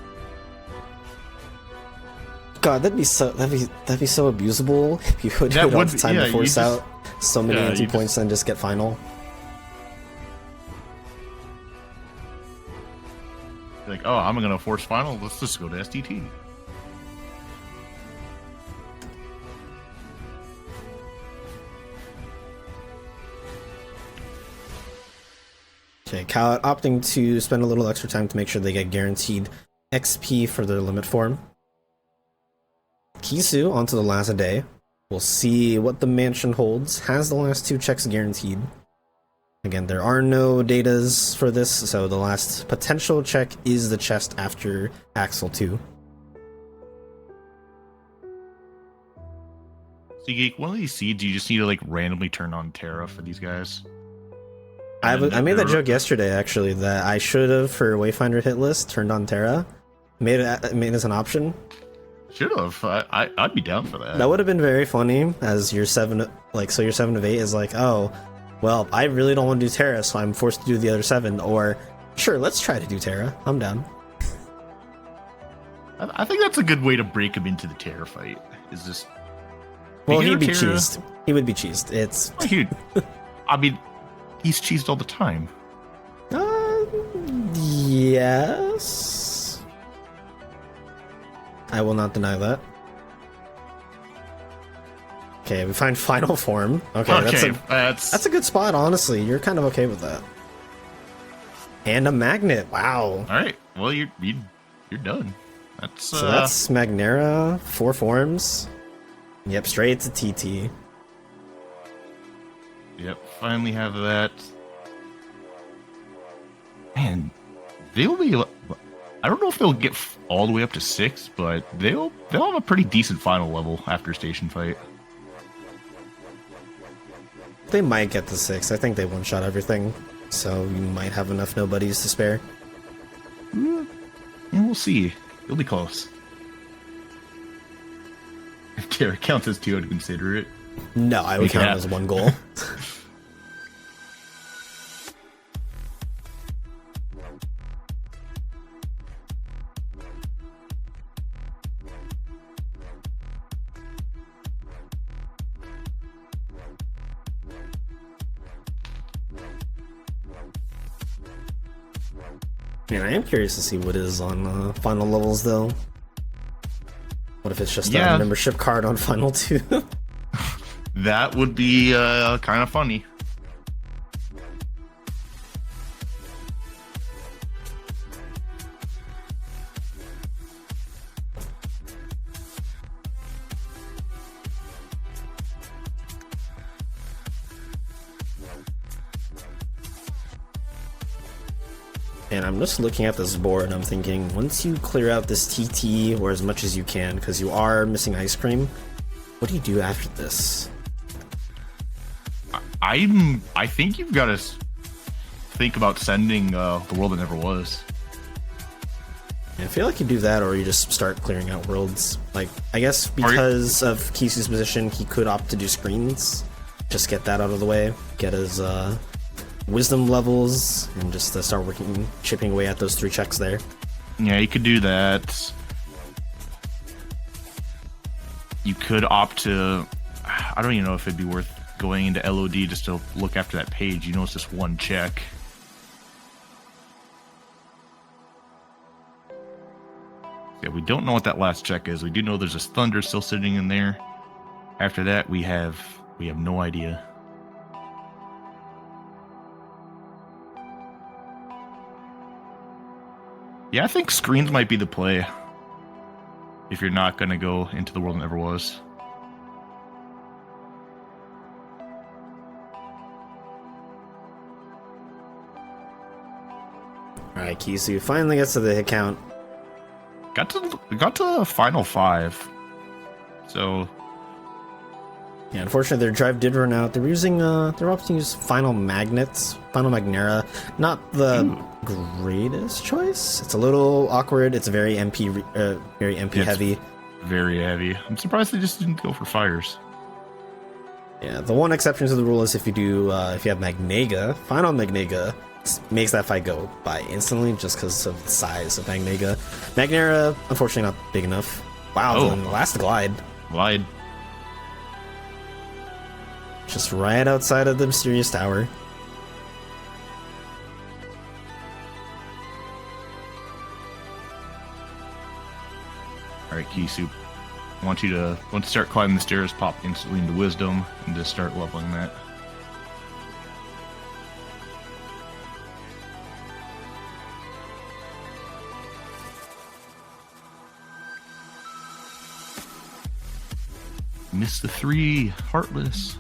God, that'd be so abusable if you would do it all the time to force out so many anti-points and just get final. Like, oh, I'm gonna force final. Let's just go to STT. Okay, Kallat opting to spend a little extra time to make sure they get guaranteed XP for their limit form. Kisu onto the last day. We'll see what the mansion holds. Has the last 2 checks guaranteed. Again, there are no datas for this, so the last potential check is the chest after Axel 2. So Geek, one of these seeds, you just need to like randomly turn on Terra for these guys. I made that joke yesterday, actually, that I should have, for Wayfinder hit list, turned on Terra. Made it as an option. Should have. I'd be down for that. That would have been very funny, as your 7, so your 7 of 8 is like, oh, well, I really don't want to do Terra, so I'm forced to do the other 7, or, sure, let's try to do Terra. I'm down. I think that's a good way to break him into the Terra fight, is just... Well, he'd be cheesed. He would be cheesed. It's... I mean, he's cheesed all the time. Yes. I will not deny that. Okay, we find final form. Okay, that's a good spot, honestly. You're kind of okay with that. And a magnet. Wow. All right. Well, you're done. So that's Magnera, 4 forms. Yep, straight to TT. Yep, finally have that. Man, they'll be... I don't know if they'll get all the way up to 6, but they'll have a pretty decent final level after station fight. They might get to 6. I think they one-shot everything, so you might have enough nobodies to spare. Yeah, we'll see. It'll be close. If Terra counts as 2, I'd consider it. No, I would count it as 1 goal. Man, I am curious to see what is on final levels, though. What if it's just a membership card on final 2? That would be kind of funny. And I'm just looking at this board and I'm thinking, once you clear out this TT, or as much as you can, because you are missing ice cream, what do you do after this? I think you've got to think about sending the World That Never Was. I feel like you do that, or you just start clearing out worlds. Like, I guess because of Kisu's position, he could opt to do screens. Just get that out of the way. Get his wisdom levels, and just start chipping away at those 3 checks there. Yeah, you could do that. You could opt to... I don't even know if it'd be worth going into LOD just to look after that page. You know, it's just 1 check. Yeah, we don't know what that last check is. We do know there's a thunder still sitting in there. After that, we have no idea. Yeah, I think screens might be the play. if you're not going to go into the world that never was. Alright, Kisu finally gets to the hit count. Got to final 5. So Yeah, unfortunately their drive did run out. They're using they're opting to use final magnets, final Magnera. Not the greatest choice. It's a little awkward. It's very very MP heavy. Very heavy. I'm surprised they just didn't go for fires. Yeah, the one exception to the rule is if you have Magnega, final Magnega makes that fight go by instantly just because of the size of Magnega. Magnera, unfortunately, not big enough. Wow, the last glide. Glide. Just right outside of the mysterious tower. Alright, Kisu. I want you to, once you start climbing the stairs, pop instantly into Wisdom and just start leveling that. Missed the 3, Heartless.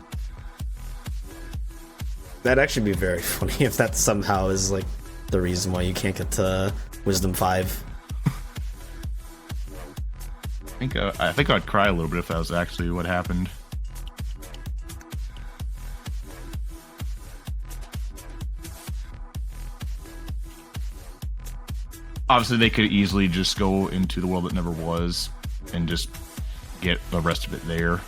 That'd actually be very funny if that somehow is like the reason why you can't get to Wisdom 5. I think I'd cry a little bit if that was actually what happened. Obviously, they could easily just go into the world that never was and just get the rest of it there.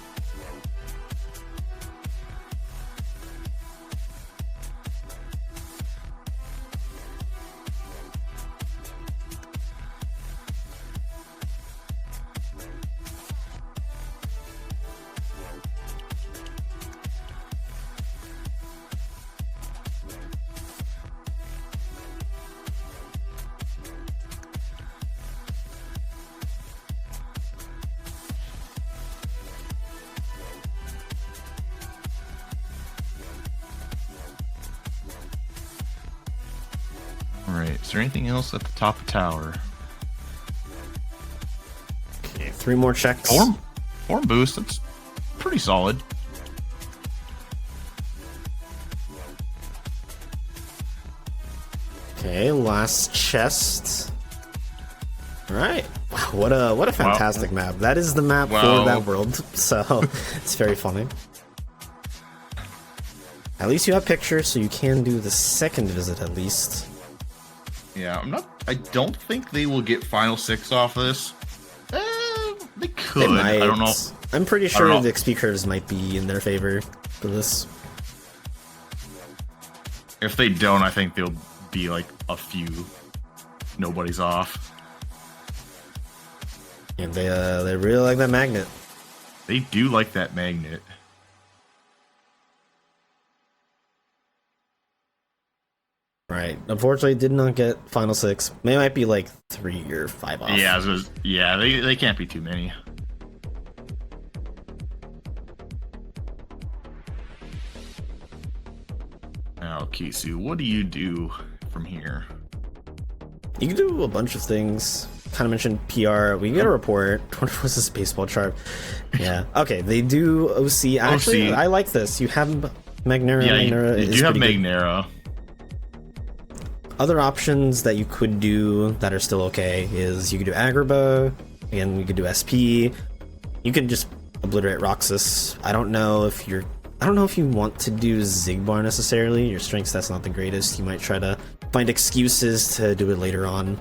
Alright, is there anything else at the top of tower? Okay, 3 more checks. Form boost, that's pretty solid. Okay, last chest. Alright. Wow, what a fantastic map. That is the map for that world, so it's very funny. At least you have pictures, so you can do the second visit at least. Yeah, I don't think they will get Final 6 off this. They could. They might. I don't know. I'm pretty sure the XP curves might be in their favor for this. If they don't, I think they'll be like a few nobody's off. And they really like that magnet. They do like that magnet. Right. Unfortunately, did not get Final 6. They might be like 3 or 5 off. Yeah, they can't be too many. Now, Kisu, what do you do from here? You can do a bunch of things. Kind of mentioned PR. We can get a report. What was this baseball chart? Yeah. Okay, they do OC. Actually, I like this. You have Magnera. Yeah, Magnera you do have Magnera. Other options that you could do that are still okay is you could do Agrabah. Again, you could do SP. You could just obliterate Roxas. I don't know if you want to do Zigbar necessarily. Your strength stats not the greatest. You might try to find excuses to do it later on.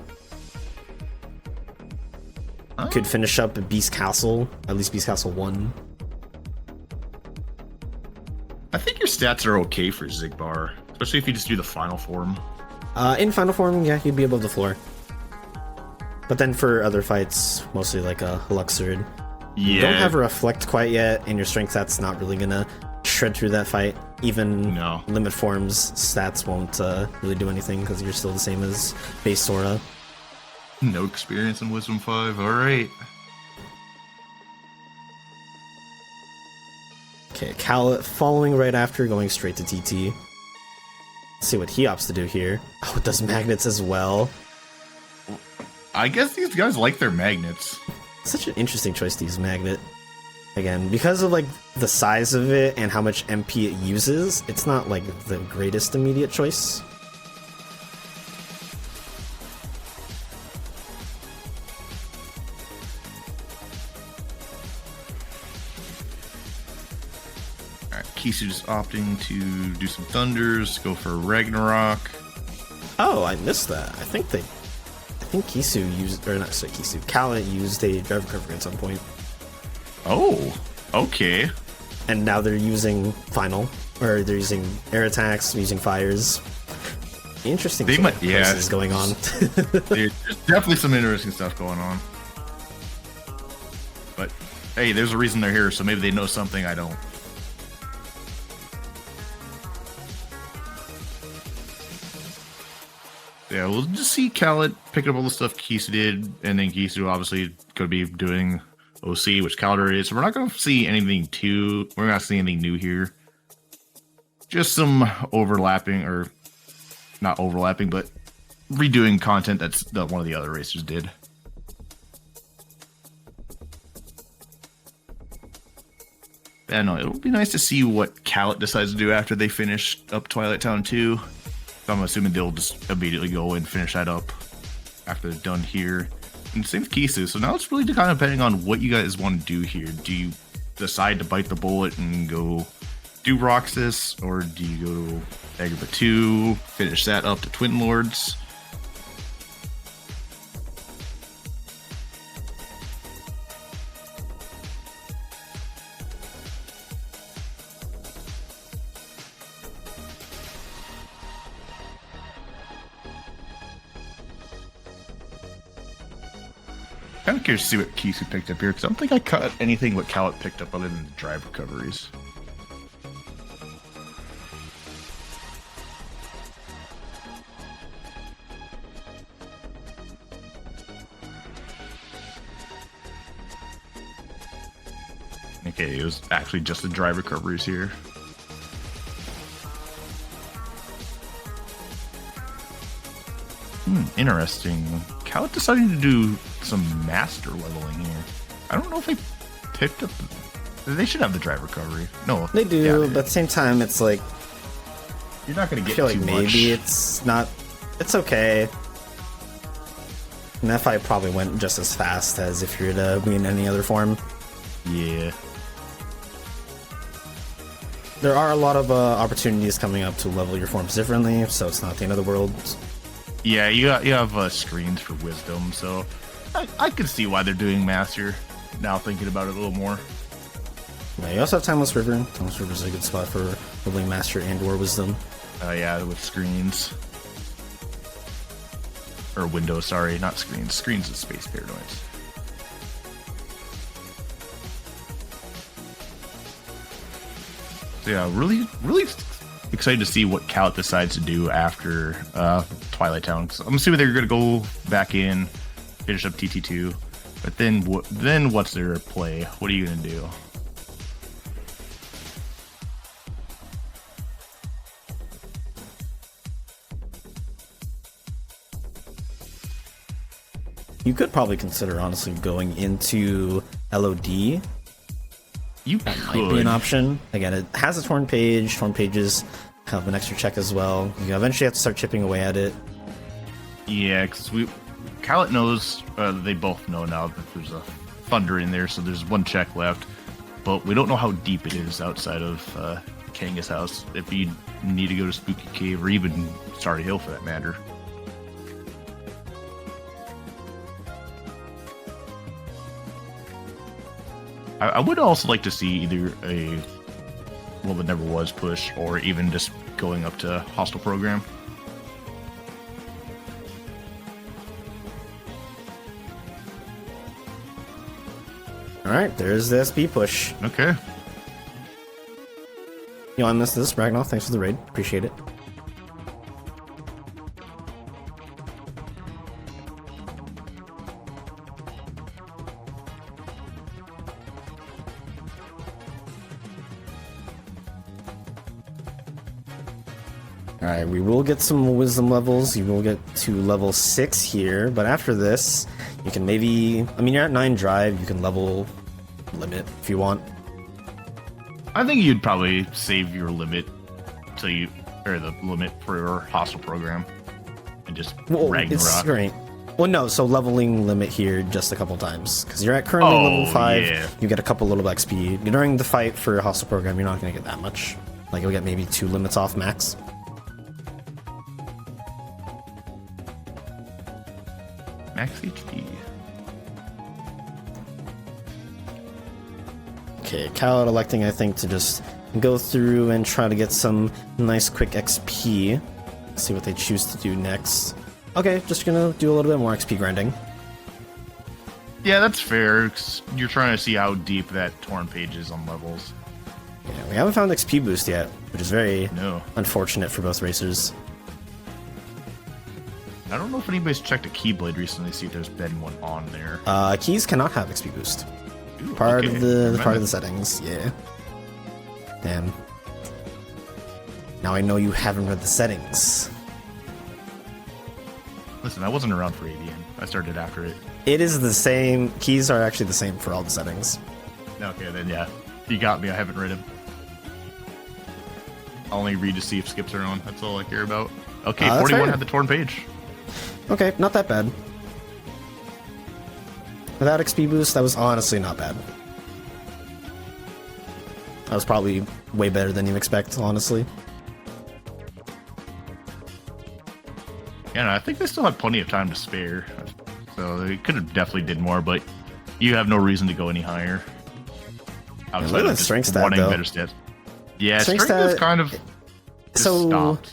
Could finish up at Beast Castle, at least Beast Castle 1. I think your stats are okay for Zigbar, especially if you just do the final form. In final form, yeah, you'd be above the floor. But then for other fights, mostly like a Luxord. Yeah. You don't have a Reflect quite yet, and your strength stats not really gonna shred through that fight. Even limit forms stats won't really do anything because you're still the same as base Sora. No experience in Wisdom 5, alright. Okay, Kallat following right after, going straight to TT. Let's see what he opts to do here. Oh, it does magnets as well. I guess these guys like their magnets. Such an interesting choice to use Magnet. Again, because of like the size of it and how much MP it uses, it's not like the greatest immediate choice. Alright, Kisu's opting to do some thunders, go for Ragnarok. Oh, I missed that. I think Kisu used, or not sorry, Kisu, Kallat used a driver cover at some point. Oh, okay. And now they're using final, or they're using air attacks, using fires. Interesting places going on. There's definitely some interesting stuff going on. But hey, there's a reason they're here, so maybe they know something I don't. Yeah, we'll just see Kallat picking up all the stuff Kisu did, and then Kisu obviously could be doing OC, which Kallat is. So we're not going to see anything we're not seeing anything new here. Just some overlapping, or not overlapping, but redoing content that one of the other racers did. Yeah, no, it would be nice to see what Kallat decides to do after they finish up Twilight Town 2. So I'm assuming they'll just immediately go and finish that up after they're done here. And same with Kisu. So now it's really kind of depending on what you guys want to do here. Do you decide to bite the bullet and go do Roxas, or do you go Agrabah 2, finish that up to Twin Lords? Kind of curious to see what Kisu picked up here, because I don't think I caught anything what Kallat picked up other than the drive recoveries. Okay, it was actually just the drive recoveries here. Interesting. Kallat decided to do some master leveling here. I don't know if they picked up. They should have the drive recovery. No, they do, yeah, but at the same time, it's like you're not going to get. I feel too like maybe much. It's not. It's okay. And that fight probably went just as fast as if you were to win any other form. Yeah. There are a lot of opportunities coming up to level your forms differently, so it's not the end of the world. Yeah, you have screens for wisdom, so I can see why they're doing master. Now thinking about it a little more. Yeah, you also have Timeless River. Timeless River is a good spot for leveling master and/or wisdom. Yeah, with screens. Or windows, sorry, not screens. Screens is Space Paranoids. So yeah, really excited to see what Kallat decides to do after Twilight Town. I'm assuming they're going to go back in, finish up TT2, but then what's their play? What are you going to do? You could probably consider, honestly, going into LOD. You that might be an option. Again, it has a torn page. Torn pages have an extra check as well. You eventually have to start chipping away at it. Yeah, because Kallat knows, they both know now that there's a Thunder in there, so there's one check left. But we don't know how deep it is outside of Kanga's house, if you need to go to Spooky Cave, or even Starry Hill for that matter. I would also like to see either a Well That Never Was push, or even just going up to Hostile Program. Alright, there's the SB push. Okay. Yo, I missed this. Ragnar, thanks for the raid. Appreciate it. Alright, we will get some wisdom levels. You will get to level 6 here, but after this, you can maybe... I mean, you're at 9 drive, you can level limit if you want. I think you'd probably save your limit till you... or the limit for your hostile program. And just Ragnarok. It's great. Well, no, so leveling limit here just a couple times. Because you're at currently level 5, yeah. you get a couple little XP. During the fight for hostile program, you're not going to get that much. Like, you'll get maybe 2 limits off max. Max HP. Okay, Kallat electing, I think, to just go through and try to get some nice quick XP. See what they choose to do next. Okay, just gonna do a little bit more XP grinding. Yeah, that's fair. 'Cause you're trying to see how deep that torn page is on levels. Yeah, we haven't found XP boost yet, which is very No. unfortunate for both racers. I don't know if anybody's checked a Keyblade recently to see if there's been one on there. Keys cannot have XP boost. Ooh, Part okay. of the settings, yeah. Damn. Now I know you haven't read the settings. Listen, I wasn't around for ADN. I started after it. It is the same. Keys are actually the same for all the settings. Okay, then yeah. You got me. I haven't read him. I'll only read to see if skips are on. That's all I care about. Okay, that's 41 fair. had the torn page. Okay, not that bad. Without XP boost, that was honestly not bad. That was probably way better than you expect, honestly. Yeah, no, I think they still had plenty of time to spare. So they could have definitely did more, but you have no reason to go any higher. Outside look at of the strength just stat, wanting though. better stats. Yeah, Strength strength is stat- kind of just So- stopped.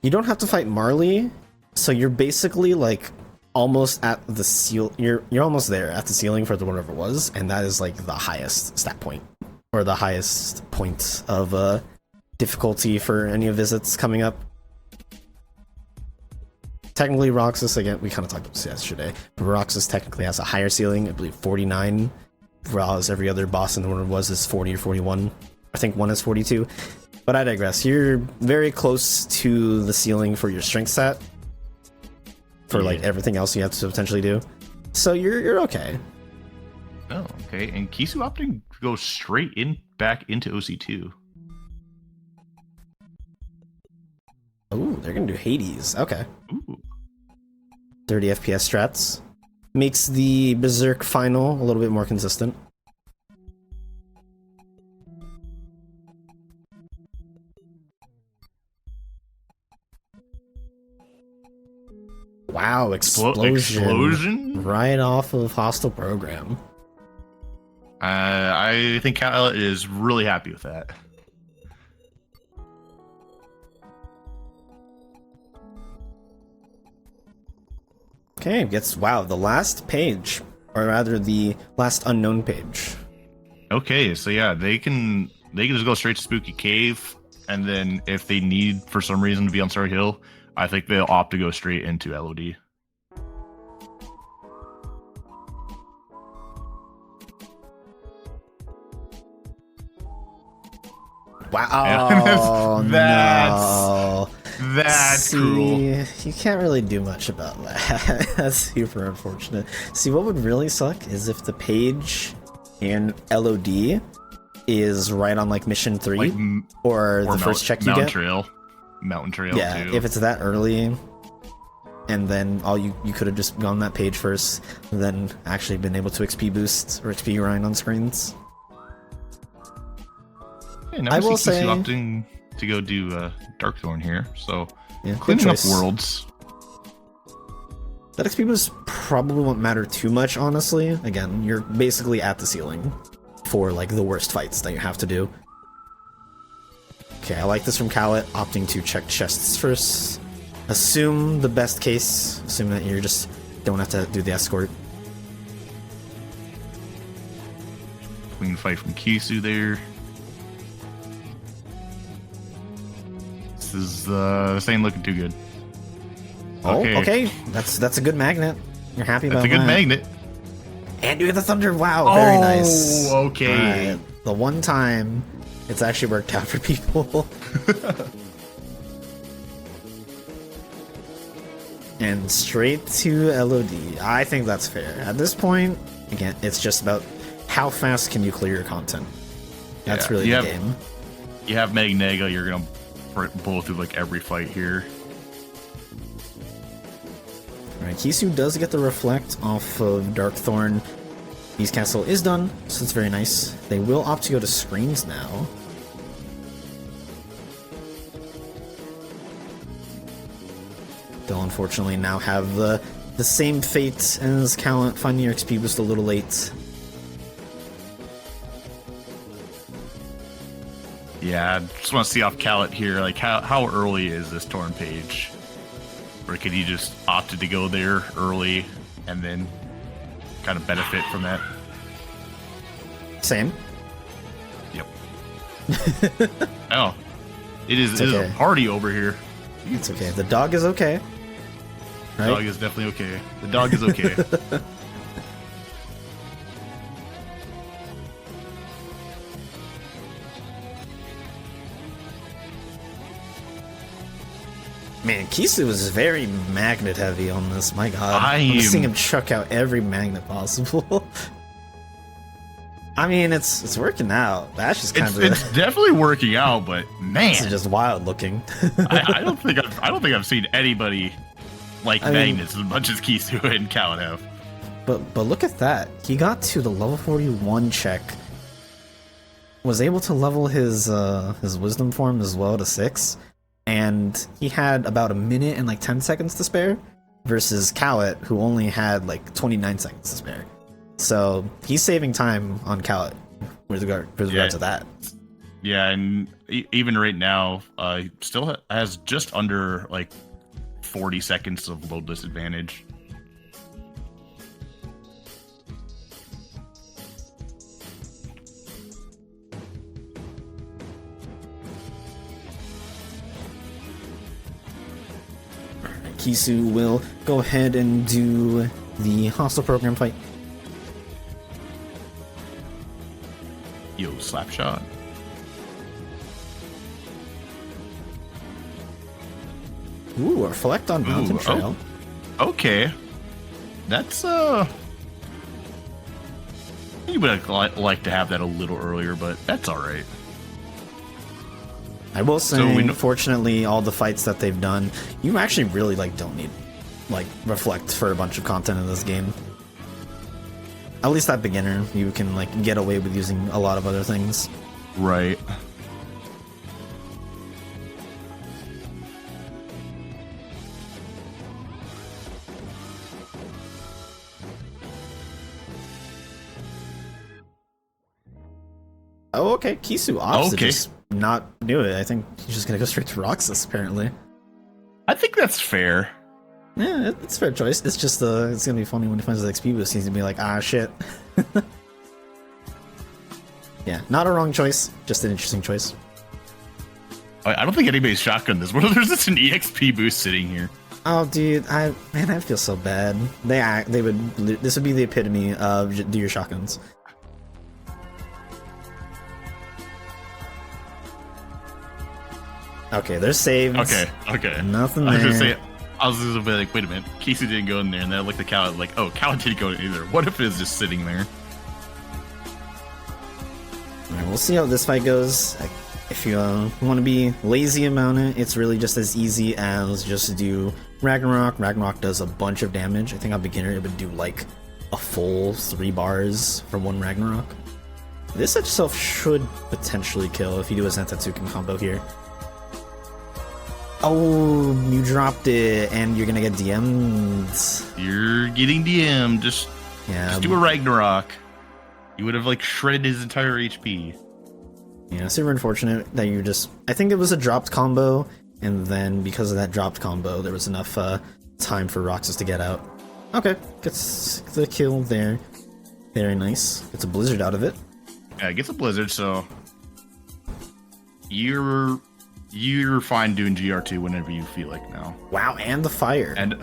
You don't have to fight Marley, so you're basically like almost at the seal. You're almost there at the ceiling for whatever it was, and that is like the highest stat point or the highest point of difficulty for any of visits coming up. Technically, Roxas, again, we kind of talked about this yesterday, but Roxas technically has a higher ceiling, I believe 49, whereas every other boss in the world is 40 or 41. I think one is 42. But I digress. You're very close to the ceiling for your strength stat. For like everything else you have to potentially do. So you're okay. Oh, okay. And Kisu opting to go straight back into OC2. Oh, they're gonna do Hades. Okay. Ooh. 30 FPS strats. Makes the Berserk final a little bit more consistent. Wow, explosion. Right off of hostile program. I think Kallat is really happy with that. Okay, wow, the last page, or rather the last unknown page. Okay, so yeah, they can just go straight to Spooky Cave, and then if they need for some reason to be on Starry Hill, I think they'll opt to go straight into LOD. Wow, That's cruel. You can't really do much about that. That's super unfortunate. See, what would really suck is if the page in LOD is right on like mission 3 or the first check you get. Mountain Trail. Yeah, too. if it's that early, and then you could have just gone that page first, and then actually been able to XP boost or XP grind on screens. Yeah, now I I will see say Kisu opting to go do Darkthorn here, so yeah, good cleaning up choice. worlds. That XP boost probably won't matter too much, honestly. Again, you're basically at the ceiling for like the worst fights that you have to do. Okay, I like this from Kallat, opting to check chests first. Assume the best case. Assume that you just don't have to do the escort. Clean fight from Kisu there. This ain't looking too good. Oh, okay. That's a good magnet. You're happy about that. That's a good magnet. And you get the thunder. Wow, very nice. Okay. Right. The one time it's actually worked out for people. and straight to LOD. I think that's fair. At this point, again, it's just about how fast can you clear your content. That's really the game. You have Magnega, you're gonna blow through like every fight here. Alright, Kisu does get the reflect off of Darkthorn. Beast Castle is done, so it's very nice. They will opt to go to screens now. They'll unfortunately now have the same fate as Kallat, finding your XP boost a little late. Yeah, I just want to see off Kallat here. Like, how early is this Torn page? Or could he just opted to go there early and then kind of benefit from that? Same. Yep. Oh, it is a party over here. It's okay. The dog is okay. The dog is definitely okay. The dog is okay. Man, Kisu is very magnet heavy on this. My god. I'm seeing him chuck out every magnet possible. I mean, it's working out. That's just kind of. It's definitely working out, but man, it's just wild looking. I don't think I've seen anybody like magnets as much as Kisu and Kallat have. But look at that. He got to the level 41 check. Was able to level his wisdom form as well to 6. And he had about a minute and like 10 seconds to spare versus Kallat, who only had like 29 seconds to spare. So he's saving time on Kallat with regard to that. Yeah, and even right now, still has just under like 40 seconds of load disadvantage. Kisu will go ahead and do the hostile program fight. Yo, slap shot. Ooh, a reflect on Mountain Trail. Oh, okay. That's you would like to have that a little earlier, but that's all right. I will say, fortunately, all the fights that they've done, you actually really don't need reflect for a bunch of content in this game. At least that beginner, you can get away with using a lot of other things. Right. Oh, okay. Kisu opts to just not do it. I think he's just gonna go straight to Roxas, apparently. I think that's fair. Yeah, it's a fair choice. It's just it's gonna be funny when he finds his XP boost. He's gonna be like, ah, shit. Yeah, not a wrong choice. Just an interesting choice. I don't think anybody's shotgun this. What if there's just an EXP boost sitting here? Oh, dude, I feel so bad. This would be the epitome of do your shotguns. Okay, they're saved. Okay. Nothing there. I was just be like, wait a minute, Kisu didn't go in there, and then I looked at Kallat like, oh, Kallat didn't go in either. What if it's just sitting there? Alright, we'll see how this fight goes. If you want to be lazy about it, it's really just as easy as just do Ragnarok. Ragnarok does a bunch of damage. I think on beginner it would do a full 3 bars for 1 Ragnarok. This itself should potentially kill if you do a Zentatsuken combo here. Oh, you dropped it, and you're gonna get DM'd. You're getting DM'd. Just do a Ragnarok. You would have shredded his entire HP. Yeah, super unfortunate that you just. I think it was a dropped combo, and then because of that dropped combo, there was enough time for Roxas to get out. Okay, gets the kill there. Very nice. Gets a blizzard out of it. Yeah, it gets a blizzard, so you're fine doing GR2 whenever you feel like now. Wow, and the fire. And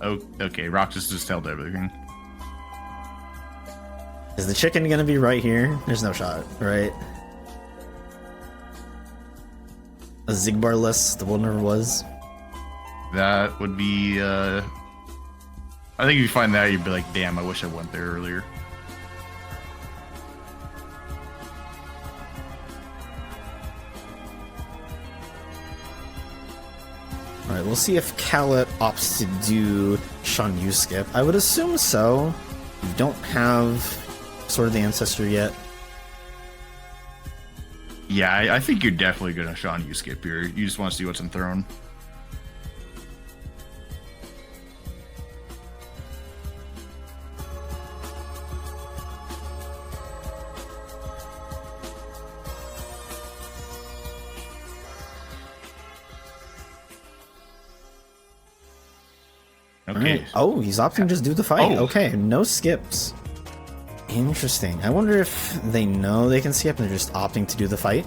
okay, Roxas just held everything. Is the chicken gonna be right here? There's no shot, right? A Zigbar list, the one never was. That would be I think if you find that, you'd be like, damn, I wish I went there earlier. Alright, we'll see if Kallat opts to do Shan Yu skip. I would assume so. You don't have Sword of the Ancestor yet. Yeah, I think you're definitely gonna Shan Yu skip here. You just want to see what's in Throne. Okay. Right. Oh, he's opting to just do the fight. Oh. Okay, no skips. Interesting. I wonder if they know they can skip and they're just opting to do the fight.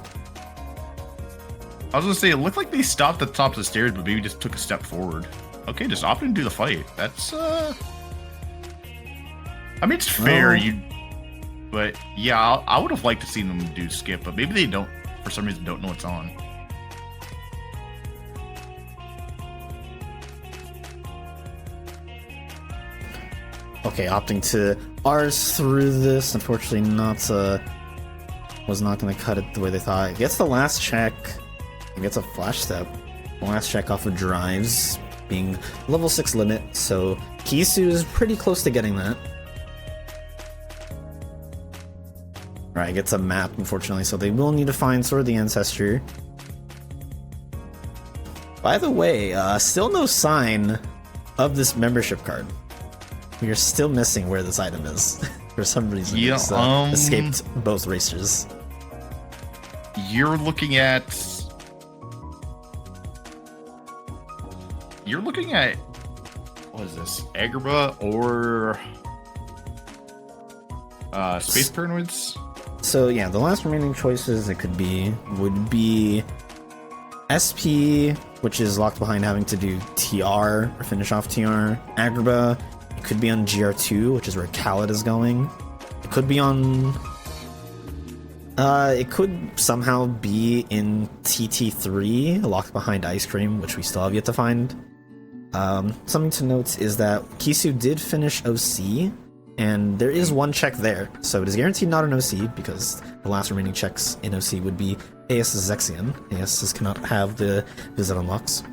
I was gonna say, it looked like they stopped at the top of the stairs, but maybe just took a step forward. Okay, just opting to do the fight. That's, I mean, it's fair, Oh. but yeah, I would have liked to see them do skip, but maybe they don't, for some reason, don't know it's on. Okay, opting to R's through this. Unfortunately, was not going to cut it the way they thought. It gets the last check. It gets a flash step. The last check off of drives, being level 6 limit. So Kisu is pretty close to getting that. Right, gets a map, unfortunately, so they will need to find Sword of the Ancestor. By the way, still no sign of this membership card. We are still missing where this item is. For some reason, Yeah, it's escaped both racers. You're looking at... What is this? Agrabah or... Space Paranoids? So yeah, the last remaining choices it would be SP, which is locked behind having to do TR or finish off TR. Agrabah, it could be on GR2, which is where Kallat is going. It could be on... it could somehow be in TT3, locked behind Ice Cream, which we still have yet to find. Something to note is that Kisu did finish OC, and there is one check there, so it is guaranteed not an OC, because the last remaining checks in OC would be AS Zexion. AS cannot have the visit unlocks.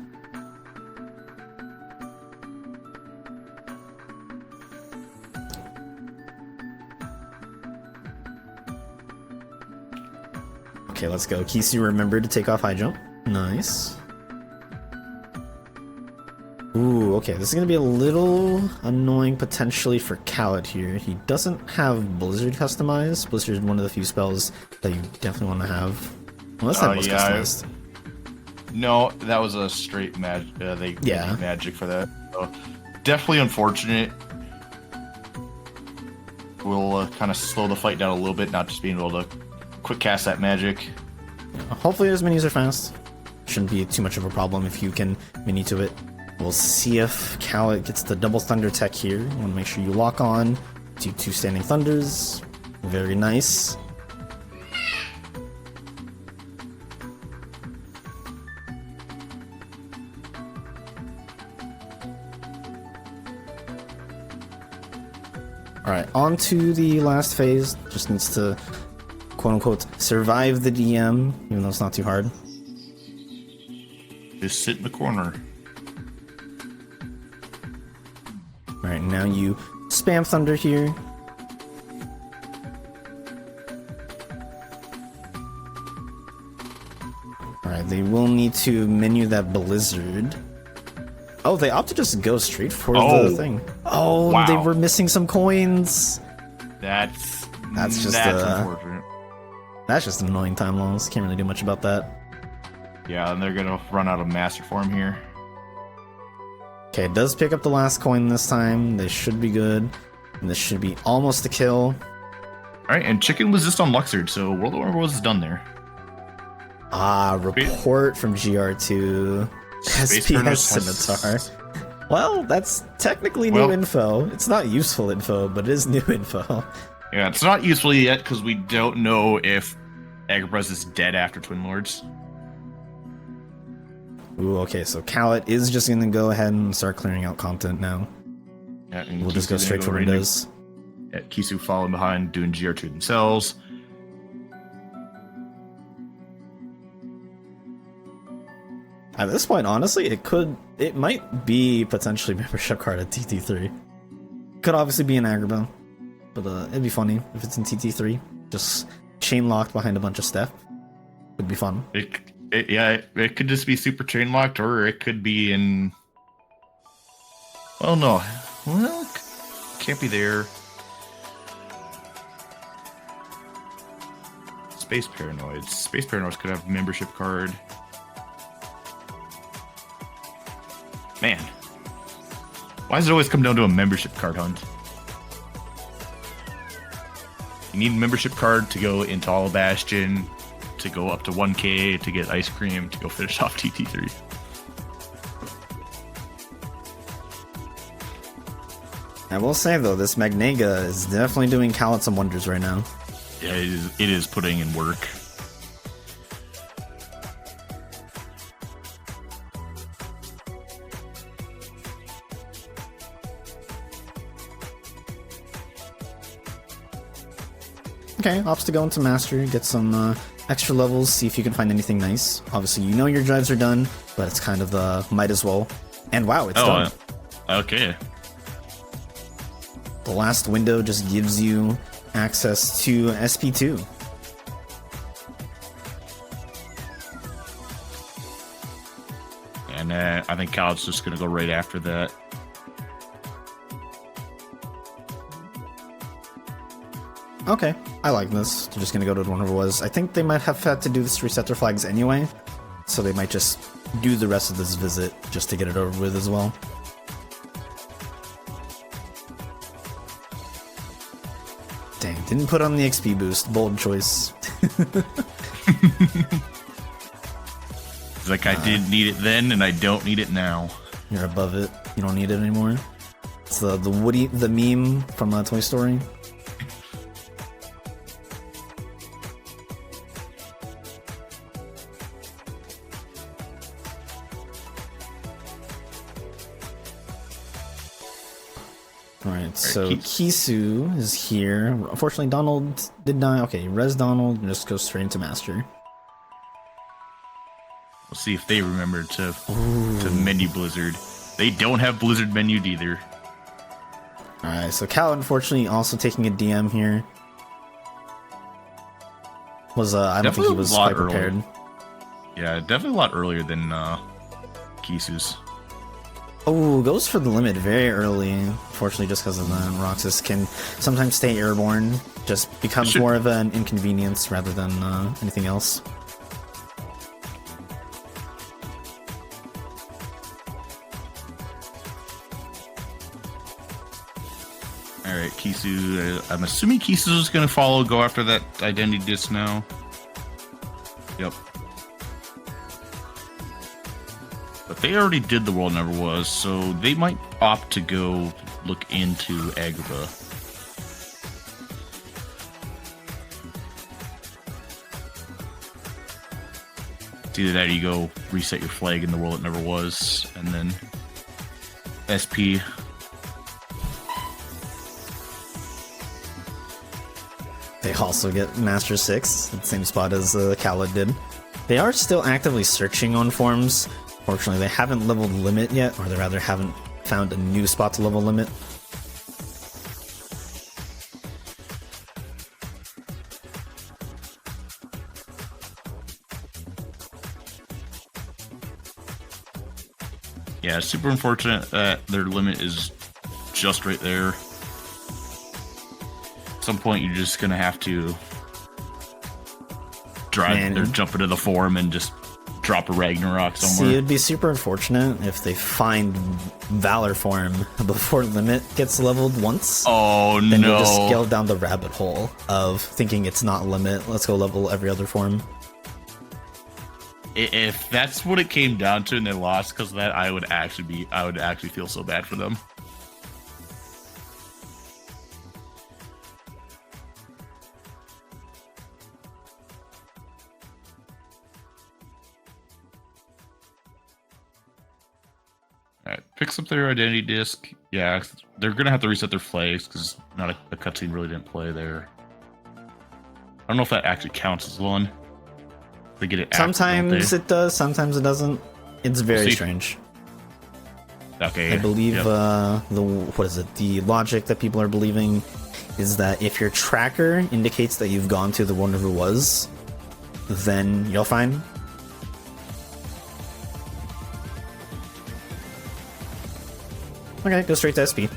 Okay, let's go. Kisu remembered to take off high jump. Nice. Ooh, okay, this is gonna be a little annoying potentially for Kallat here. He doesn't have Blizzard customized. Blizzard is one of the few spells that you definitely want to have. Unless that was customized. No, that was a straight magic. They made magic for that. So, definitely unfortunate. We'll kind of slow the fight down a little bit, not just being able to quick cast that magic. Hopefully those minis are fast. Shouldn't be too much of a problem if you can mini to it. We'll see if Kallat gets the double thunder tech here. You want to make sure you lock on to 2 standing thunders. Very nice. Alright, on to the last phase. Just needs to, quote-unquote, survive the DM, even though it's not too hard. Just sit in the corner. Alright, now you spam thunder here. Alright, they will need to menu that Blizzard. Oh, they opt to just go straight for the thing. Oh, wow. They were missing some coins. That's just unfortunate. That's just an annoying time loss. Can't really do much about that. Yeah, and they're gonna run out of master form here. Okay, it does pick up the last coin this time. They should be good. And this should be almost a kill. Alright, and Chicken was just on Luxord, so World of Warlords is done there. Ah, report from GR2. SPS Scimitar. Well, that's technically new info. It's not useful info, but it is new info. Yeah, it's not useful yet because we don't know if Agrabah is dead after Twin Lords. Ooh, okay, so Kallat is just gonna go ahead and start clearing out content now. Yeah, and We'll just go Kisu's straight gonna for right into- windows. Yeah, Kisu following behind, doing GR2 themselves. At this point, honestly, it might be potentially membership card at TT3. Could obviously be an Agrabah, but it'd be funny if it's in TT3. Just chain locked behind a bunch of stuff. Would be fun. It could just be super chain locked, or it could be in. Well, no, well, can't be there. Space Paranoids. Space Paranoids could have a membership card. Man, why does it always come down to a membership card hunt? You need a membership card to go into All Bastion, to go up to 1K, to get ice cream, to go finish off TT3. I will say though, this Magnega is definitely doing Kallat some wonders right now. Yeah, it is putting in work. Okay, opts to go into Master, get some extra levels, see if you can find anything nice. Obviously, you know your drives are done, but it's kind of the might as well. And wow, it's done. Okay. The last window just gives you access to SP2. And I think Kallat's just going to go right after that. Okay, I like this. They're just gonna go to whatever it was. I think they might have had to do this to reset their flags anyway, so they might just do the rest of this visit just to get it over with as well. Dang, didn't put on the XP boost. Bold choice. It's like I didn't need it then, and I don't need it now. You're above it. You don't need it anymore. It's the Woody, the meme from Toy Story. Alright, so Kisu is here. Unfortunately, Donald did not. Okay, res Donald and just go straight into Master. We'll see if they remember to menu Blizzard. They don't have Blizzard menued either. Alright, so Cal unfortunately also taking a DM here. Was I don't think he was quite prepared. Yeah, definitely a lot earlier than Kisu's. Oh, goes for the limit very early. Unfortunately, just because of the Roxas can sometimes stay airborne. Just becomes more of an inconvenience rather than anything else. Alright, Kisu. I'm assuming Kisu is going to go after that identity disc now. Yep. But they already did the world never was, so they might opt to go look into Agrabah. It's either that or you go reset your flag in the world that never was, and then SP. They also get Master 6 at the same spot as Kallat did. They are still actively searching on forms. Fortunately, they haven't leveled limit yet, or they rather haven't found a new spot to level limit. Yeah, super unfortunate that their limit is just right there. At some point, you're just gonna have to drive or jump into the form and just drop a Ragnarok somewhere. See, it'd be super unfortunate if they find Valor form before limit gets leveled once. Oh then no! You'll just scale down the rabbit hole of thinking it's not limit. Let's go level every other form. If that's what it came down to and they lost because of that, I would actually feel so bad for them. Alright, picks up their identity disc. Yeah, they're gonna have to reset their flags because not a cutscene really didn't play there. I don't know if that actually counts as one. They get it. Sometimes it does, sometimes it doesn't. It's very strange. Okay. I believe the logic that people are believing is that if your tracker indicates that you've gone to the Wonder Who Was, then you'll find. Okay, go straight to SP.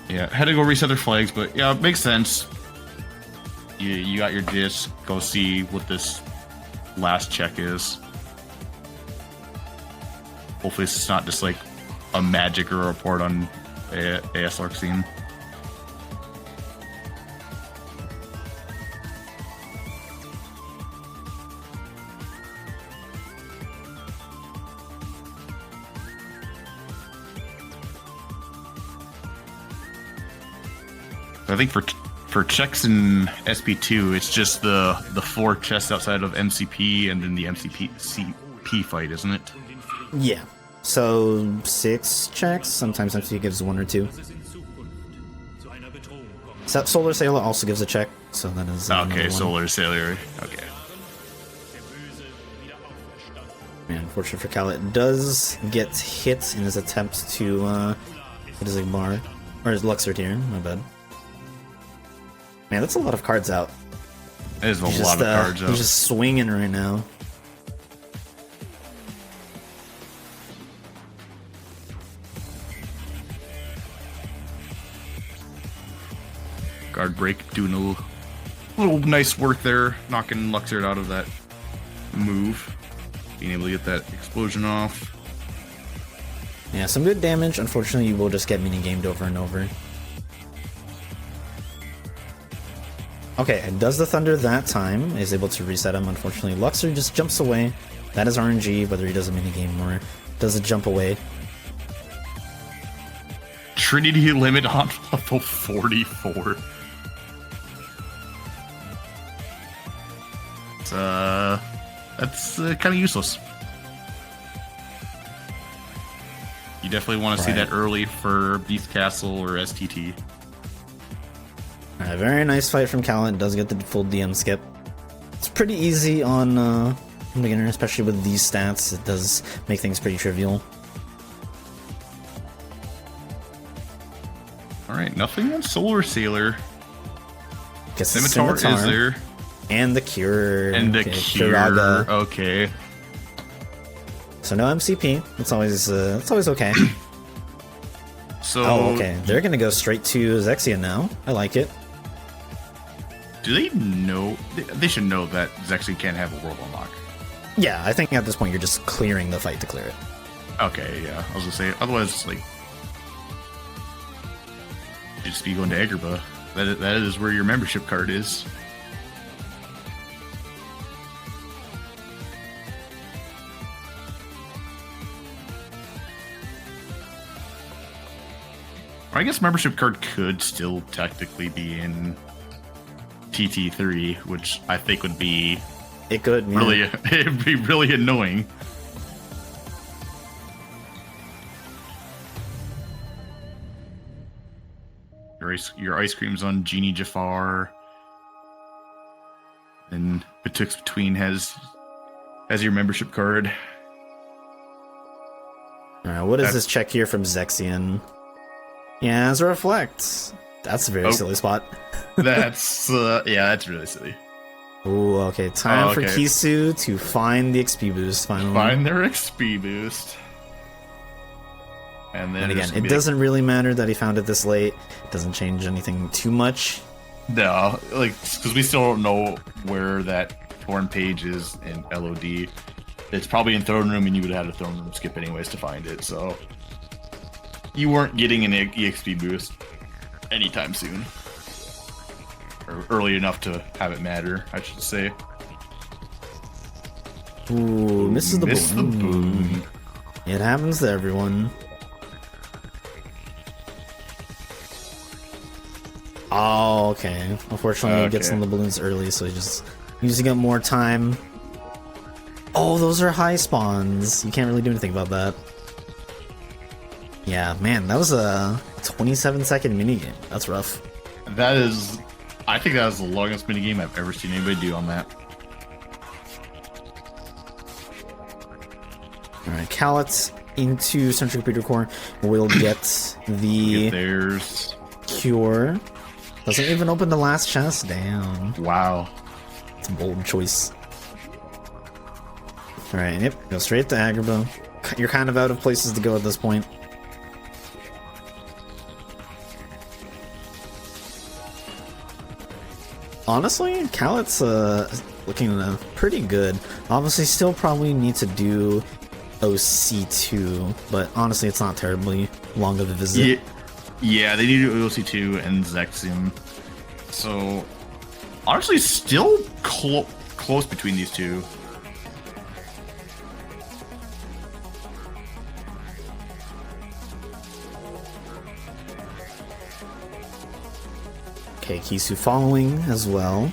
Yeah, had to go reset their flags, but yeah, it makes sense. You got your disc, go see what this last check is. Hopefully it's not just like a magic or a report on ASR scene. I think for checks in SP2, it's just the 4 chests outside of MCP and then the MCP fight, isn't it? Yeah. So 6 checks. Sometimes MCP gives 1 or 2. Solar Sailor also gives a check, so that is okay. Solar Sailor. Okay. Man, unfortunate for Kallat, does get hit in his attempt to hit his bar or his Luxor tier. My bad. Man, that's a lot of cards out. There's a lot of cards out. He's just swinging right now. Guard break, doing a little nice work there, knocking Luxord out of that move. Being able to get that explosion off. Yeah, some good damage. Unfortunately, you will just get mini-gamed over and over. Okay, it does the Thunder that time, is able to reset him. Unfortunately, Luxor just jumps away. That is RNG, whether he does a minigame or does a jump away. Trinity limit on level 44. That's kind of useless. You definitely want to see that early for Beast Castle or STT. Alright, very nice fight from Kallat. Does get the full DM skip. It's pretty easy on beginner, especially with these stats. It does make things pretty trivial. Alright, nothing on Solar Sailor. Guess the Scimitar is there. And the Cure. And the Cure. Kiraga. Okay. So no MCP. It's always okay. So. Oh, okay. They're gonna go straight to Zexion now. I like it. Do they know? They should know that Zexion can't have a world unlock. Yeah, I think at this point you're just clearing the fight to clear it. Okay, yeah. I was gonna say, otherwise, it's like, you just be going to Agrabah. That is where your membership card is. I guess membership card could still technically be in TT3, which I think would be really it'd be really annoying. Your ice cream's on Genie Jafar, and Betwixt Between has your membership card. Alright, what is this check here from Zexion? Yeah, as a reflect. That's a very silly spot. That's yeah, that's really silly. Ooh, okay. Time for Kisu to find the XP boost finally. Find their XP boost. And then again, it doesn't really matter that he found it this late. It doesn't change anything too much. No, like, because we still don't know where that torn page is in LOD. It's probably in Throne Room, and you would have had a Throne Room skip anyways to find it, so you weren't getting an EXP boost anytime soon. Or early enough to have it matter, I should say. Ooh, misses the boon. It happens to everyone. Oh, okay. Unfortunately, he gets on the balloons early, so he's just using up more time. Oh, those are high spawns. You can't really do anything about that. Yeah, man, that was a 27-second minigame. That's rough. That is, I think that was the longest minigame I've ever seen anybody do on that. Alright, Kallat into Central Computer Core will get the There's cure. Doesn't even open the last chest. Damn. wow. It's a bold choice. Alright, yep, go straight to Agrabah. You're kind of out of places to go at this point. Honestly, Kallat's looking pretty good. Obviously, still probably need to do KotC2, but honestly, it's not terribly long of a visit. Yeah, they need to do KotC2 and Zexium. So, honestly, still close between these two. Okay, Kisu following as well.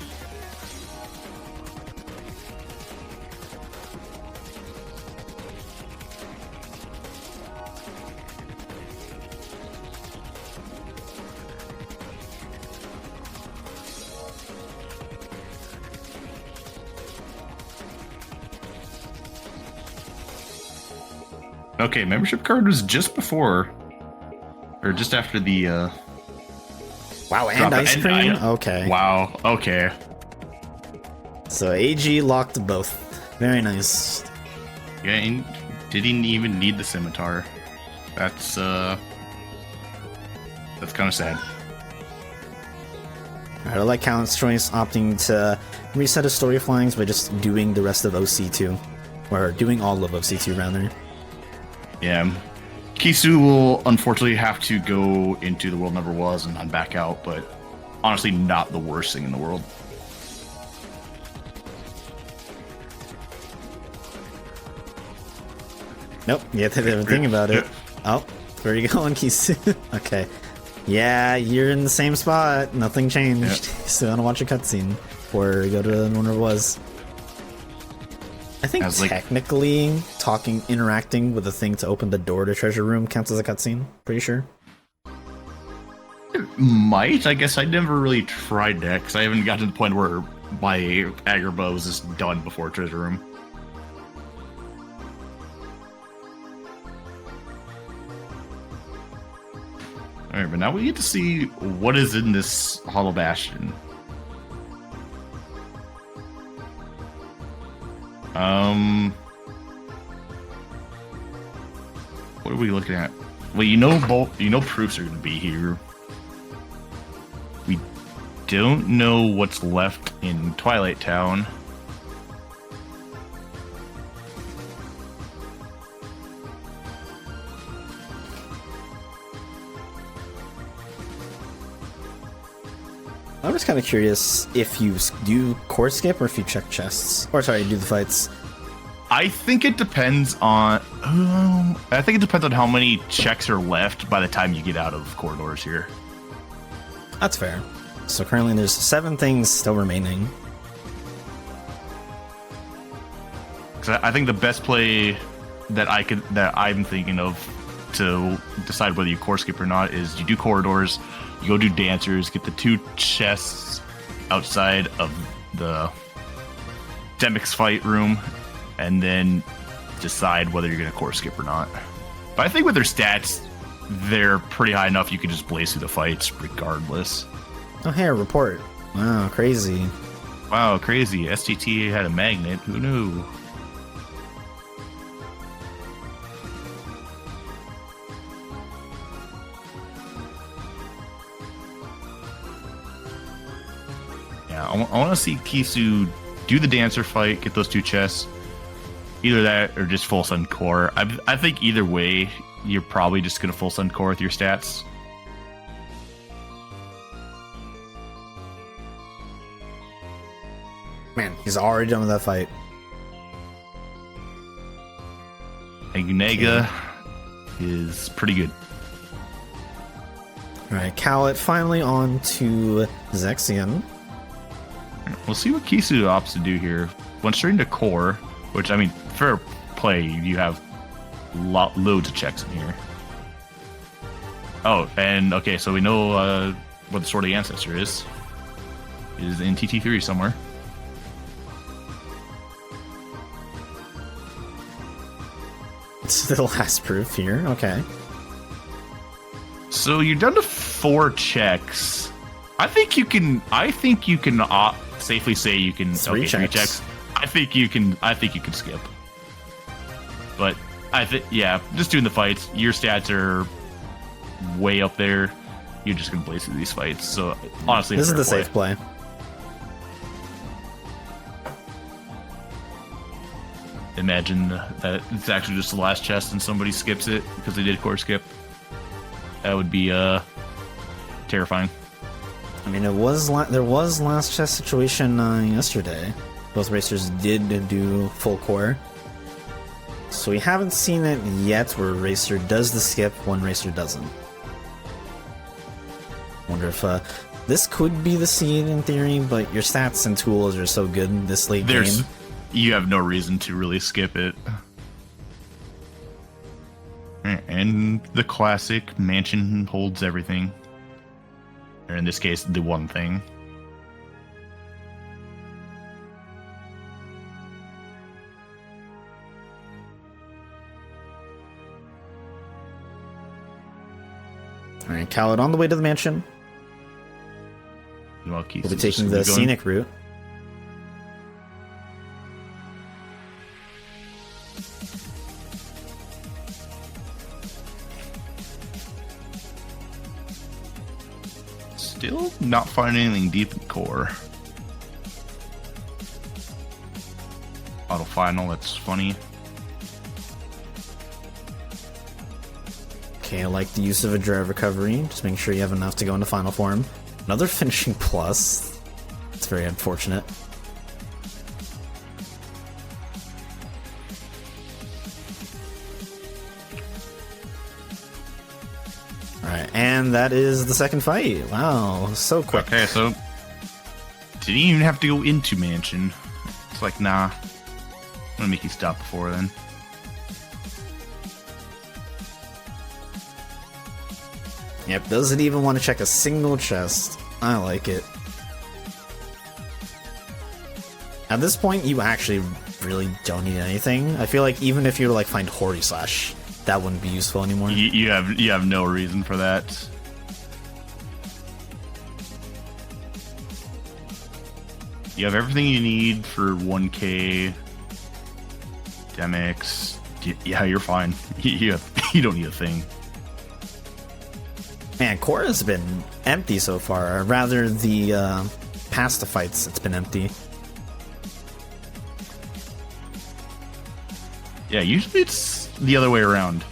Okay, membership card was just before, or just after the. Wow, and ice cream? Okay. Wow, okay. So AG locked both. Very nice. Yeah, and didn't even need the scimitar. That's kind of sad. Alright, I like Kallat's choice, opting to reset his story flags by just doing the rest of KotC2. Or doing all of KotC2, rather. Yeah. Kisu will unfortunately have to go into the world never was and then back out, but honestly not the worst thing in the world. Nope, you have to even think about it. Oh, where are you going, Kisu? Okay. Yeah, you're in the same spot. Nothing changed. Yep. So I'm gonna watch a cutscene or go to the one where it was. I think technically interacting with the thing to open the door to treasure room counts as a cutscene. Pretty sure. It might. I guess I never really tried that because I haven't gotten to the point where my Agrabah was just done before treasure room. Alright, but now we get to see what is in this Hollow Bastion. What are we looking at? Well, you know proofs are going to be here. We don't know what's left in Twilight Town. I'm just kind of curious if you do core skip or if you check chests. Or sorry, do the fights. I think it depends on. I think it depends on how many checks are left by the time you get out of corridors here. That's fair. So currently there's 7 things still remaining. Because I think the best play that I'm thinking of to decide whether you core skip or not is you do corridors, you go do dancers, get the 2 chests outside of the Demix fight room, and then decide whether you're going to core skip or not. But I think with their stats, they're pretty high enough you can just blaze through the fights regardless. Oh, hey, a report. Wow, crazy. Wow, crazy. STT had a magnet. Who knew? Yeah, I want to see Kisu do the dancer fight, get those 2 chests. Either that or just full sun core. I think either way, you're probably just going to full sun core with your stats. Man, he's already done with that fight. Agunega is pretty good. Alright, Kallat finally on to Zexion. We'll see what Kisu opts to do here. Went straight into core, which, I mean, fair play, you have loads of checks in here. Oh, and okay, so we know what the Sword of the Ancestor is. It is in TT3 somewhere. It's the last proof here. Okay. So you're down to 4 checks. I think you can safely say you can. 3 3 checks. checks. I think you can skip. But yeah, just doing the fights. Your stats are way up there. You're just gonna blaze through these fights. So honestly, This is the fair safe play. Imagine that it's actually just the last chest and somebody skips it because they did core skip. That would be terrifying. I mean, there was last chest situation yesterday. Both racers did do full core. So we haven't seen it yet where a racer does the skip, one racer doesn't. Wonder if this could be the seed in theory, but your stats and tools are so good in this late game. You have no reason to really skip it. And the classic mansion holds everything. Or in this case, the one thing. Alright, Kallat on the way to the mansion. Well, We'll be taking the scenic route. Still not finding anything deep in core. Auto final, that's funny. Okay, I like the use of a drive recovery. Just making sure you have enough to go into final form. Another finishing plus. It's very unfortunate. Alright, and that is the second fight. Wow, so quick. Okay, so didn't even have to go into mansion. It's like, nah. I'm gonna make you stop before then. Yep, doesn't even want to check a single chest. I like it. At this point, you actually really don't need anything. I feel like even if you were to like find Hori Slash, that wouldn't be useful anymore. You have no reason for that. You have everything you need for 1K. Demix. Yeah, you're fine. You don't need a thing. Man, core has been empty so far. Or rather, the past the fights, it's been empty. Yeah, usually it's the other way around.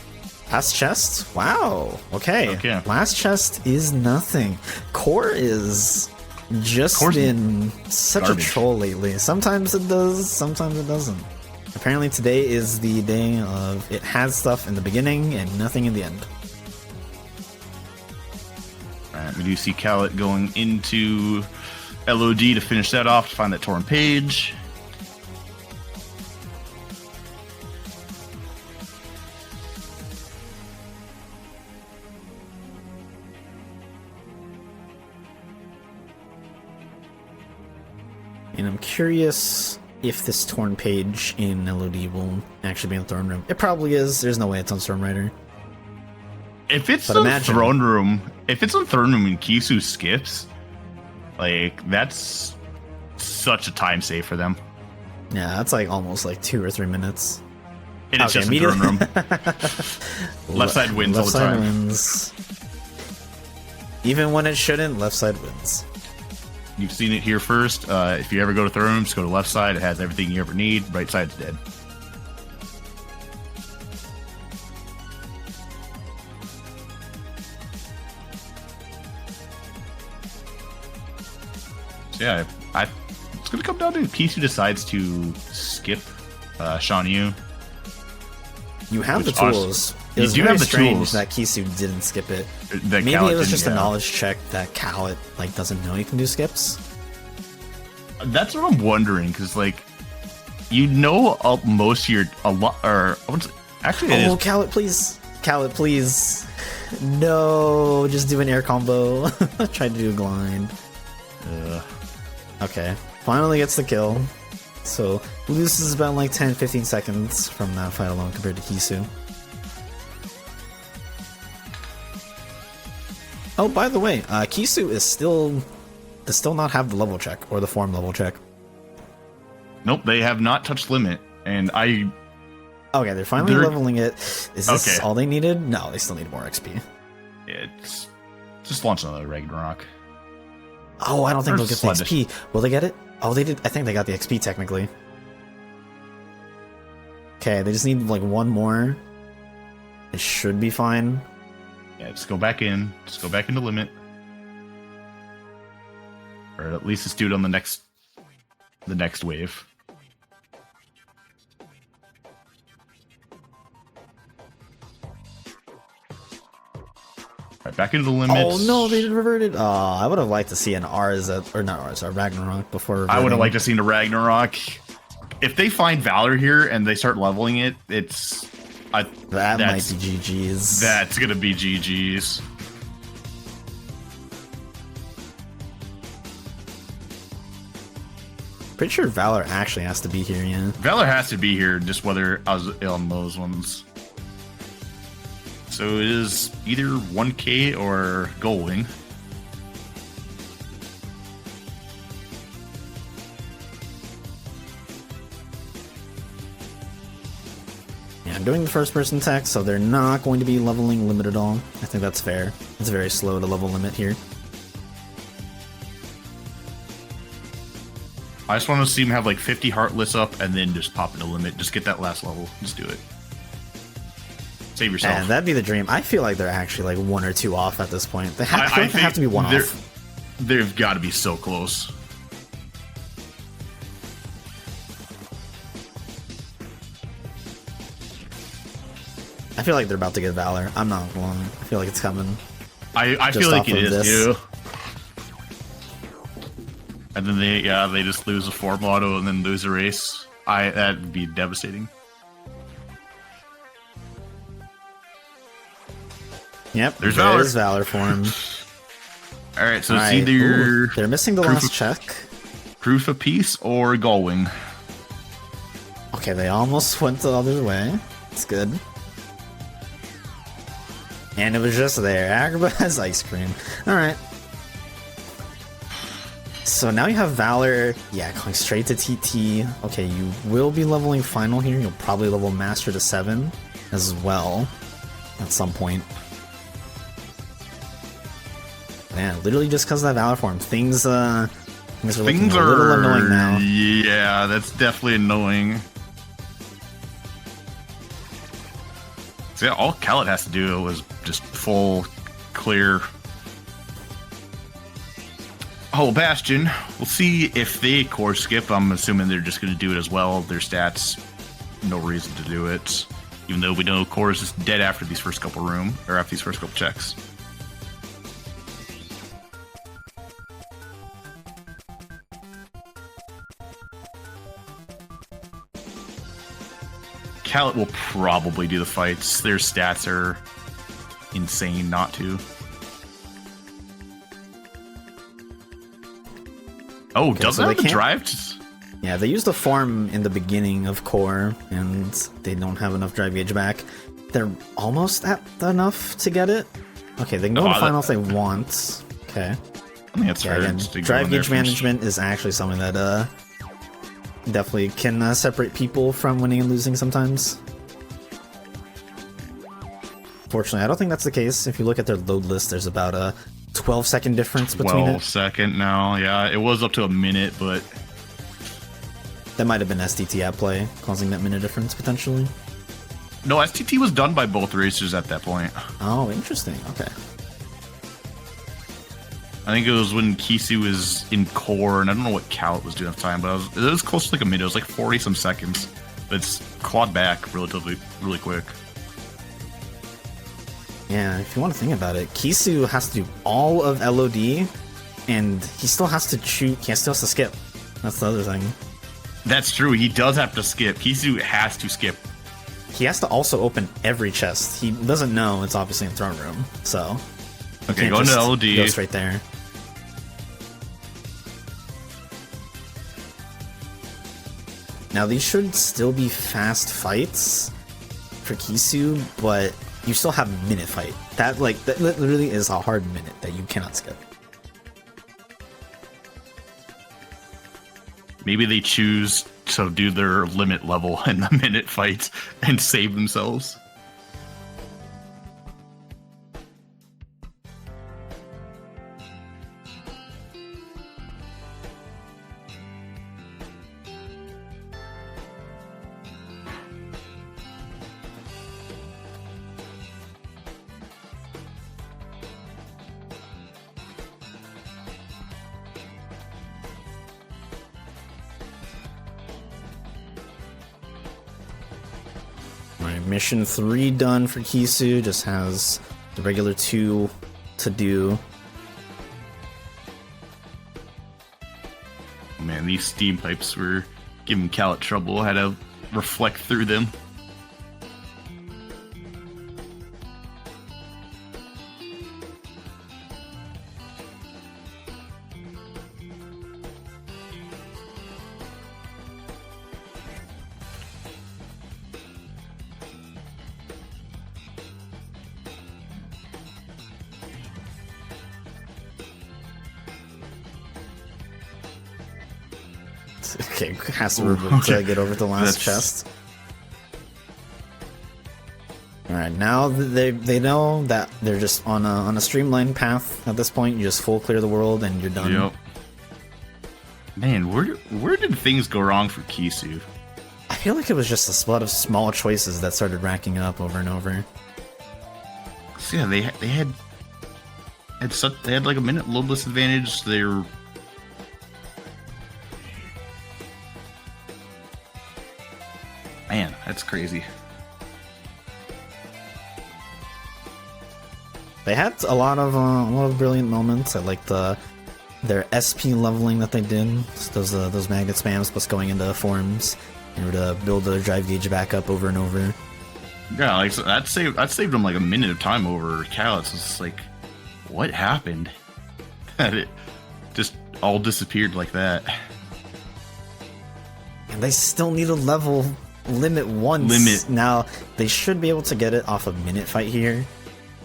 Past chest? Wow. Okay. Okay. Last chest is nothing. Core is just Core's been such garbage. a troll lately. Sometimes it does, sometimes it doesn't. Apparently today is the day of it has stuff in the beginning and nothing in the end. Alright, we do see Kallat going into LOD to finish that off, to find that torn page. And I'm curious if this torn page in LOD will actually be in the throne room. It probably is. There's no way it's on Stormrider. If it's But on imagine- throne room, if it's on throne room and Kisu skips, like that's such a time save for them. Yeah, that's like almost like 2 or 3 minutes. It is Okay, just a throne room. Le- Left side wins all the side time. Wins. Even when it shouldn't, left side wins. You've seen it here first. If you ever go to throne room, just go to left side. It has everything you ever need. Right side's dead. So yeah, it's gonna come down to Keith who decides to skip Shan Yu. You have Which the tools. It you was do very have the strange tools. that Kisu didn't skip it. That Maybe Kallat it was didn't, just a yeah. knowledge check that Kallat like doesn't know he can do skips. That's what I'm wondering, because like, you know, most of your actually, it Oh, is Kallat, please! Kallat, please! No, just do an air combo. Tried to do a glide. Okay, finally gets the kill. So loses about like 10-15 seconds from that fight alone compared to Kisu. Oh, by the way, Kisu does still not have the level check or the form level check. Nope, they have not touched limit, and I. Okay, they're finally leveling it. Is this all they needed? No, they still need more XP. It's just launch another Ragnarok. Oh, I don't think they'll get the XP. Will they get it? Oh, they did. I think they got the XP technically. Okay, they just need like one more. It should be fine. Yeah, just go back in. Just go back into limit. Or at least just do it on the next wave. Right, back into the limits. Oh no, they reverted. I would have liked to see an Ragnarok before reverting. I would have liked to see the Ragnarok. If they find Valor here and they start leveling it, that might be GG's. That's gonna be GG's. Pretty sure Valor actually has to be here, yeah. Valor has to be here, just whether I was on those ones. So it is either 1K or Goldwing. Yeah, I'm doing the first person tech, so they're not going to be leveling limit at all. I think that's fair. It's very slow to level limit here. I just want to see him have like 50 Heartless up and then just pop into limit. Just get that last level. Just do it. Save yourself. And that'd be the dream. I feel like they're actually like 1 or 2 off at this point. They have to be 1 off. They've got to be so close. I feel like they're about to get Valor. I'm not going. I feel like it's coming. I feel like it is too. And then they just lose a form auto and then lose a race. That'd be devastating. Yep, there's Valor form. Alright, so it's either... they're missing the last check. Proof of Peace or Gullwing. Okay, they almost went the other way. It's good. And it was just there. Agrabah has ice cream. Alright. So now you have Valor, going straight to TT. Okay, you will be leveling Final here. You'll probably level Master to 7 as well at some point. Man, literally just because of that Valor form, things are looking a little annoying now. Yeah, that's definitely annoying. So yeah, all Kallat has to do was just full clear. Oh, Bastion. We'll see if they core skip. I'm assuming they're just going to do it as well. Their stats, no reason to do it. Even though we know core is just dead after these first couple after these first couple checks. Kallat will probably do the fights. Their stats are insane not to. Oh, okay, doesn't have the drive? Yeah, they used the form in the beginning of core, and they don't have enough drive gauge back. They're almost at enough to get it. Okay, they can go to final if they want. Okay. I think it's fair. Drive gauge management is actually something that definitely can separate people from winning and losing sometimes. Fortunately, I don't think that's the case. If you look at their load list, there's about a 12-second difference between it. 12-second now, yeah. It was up to a minute, but... That might have been STT at play, causing that minute difference, potentially. No, STT was done by both racers at that point. Oh, interesting. Okay. I think it was when Kisu was in core, and I don't know what Kallat was doing at the time, but it was close to like a minute. It was like 40-some seconds. But it's clawed back really quick. Yeah, if you want to think about it, Kisu has to do all of LOD, and he still has to shoot. He still has to skip. That's the other thing. That's true. He does have to skip. Kisu has to skip. he has to also open every chest. He doesn't know it's obviously in throne room, so okay, go into LOD. Go straight there. Now these should still be fast fights for Kisu, but you still have a minute fight. That literally is a hard minute that you cannot skip. Maybe they choose to do their limit level in the minute fight and save themselves. Alright, mission 3 done for Kisu, just has the regular 2 to do. Man, these steam pipes were giving Kallat trouble. I had to reflect through them. Okay, has to get over the last chest. Alright, now they know that they're just on a streamlined path at this point. You just full clear the world and you're done. Yep. Man, where did things go wrong for Kisu? I feel like it was just a lot of small choices that started racking up over and over. So yeah, they had like a minute loadless advantage. They're Man, that's crazy. They had a lot of brilliant moments. I like their SP leveling that they did. Those magnet spams plus going into forms in order to build the drive gauge back up over and over. Yeah, like so that saved them like a minute of time over Kallat. It's like, what happened? That it just all disappeared like that. And they still need a level limit once. Now they should be able to get it off a minute fight here.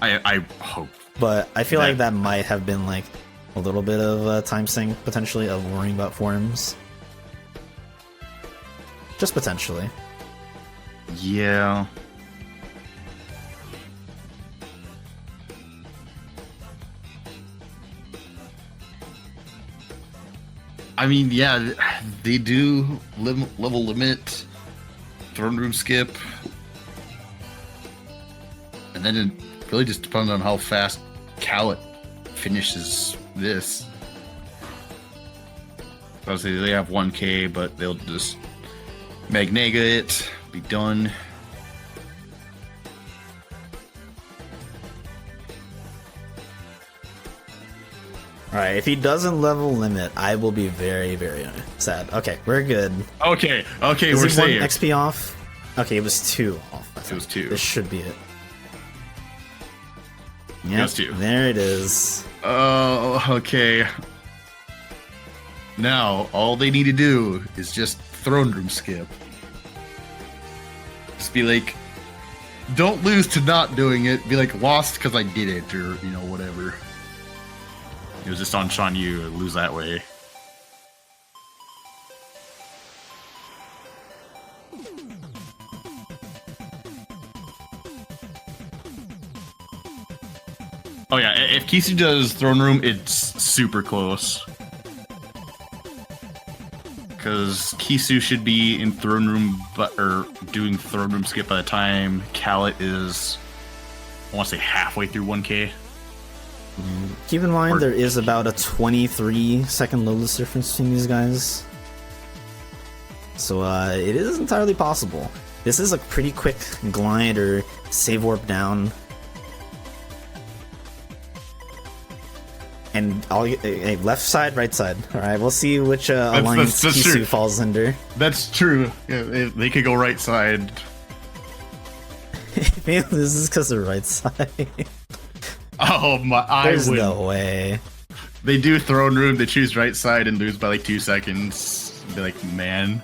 I hope. But I feel like that might have been like a little bit of a time sink potentially of worrying about forms. Just potentially. Yeah. I mean, yeah, they do level limit, throne room skip, and then it really just depends on how fast Kallat finishes this. Obviously, they have 1k, but they'll just Magnega it, be done. Alright, if he doesn't level limit, I will be very, very sad. Okay, we're good. Okay, Is we're it safe. 1 XP off? Okay, it was 2 off. It was 2. This should be it. It Yep, was 2. there it is. Oh, okay. Now, all they need to do is just throne room skip. Just be like, don't lose to not doing it. Be like, lost because I did it, or, you know, whatever. It was just on Shan Yu, lose that way. Oh yeah, if Kisu does throne room, it's super close. Because Kisu should be in throne room, or doing throne room skip by the time Kallat is, I want to say halfway through 1k. Keep in mind there is about a 23-second loadless difference between these guys. So it is entirely possible. This is a pretty quick glide or save warp down. And left side, right side. Alright, we'll see which alliance that's Kisu true. falls under. That's true. Yeah, they could go right side. Maybe this is because of right side. Oh my! There's no way. They do throne room. They choose right side and lose by like 2 seconds. Be like, man,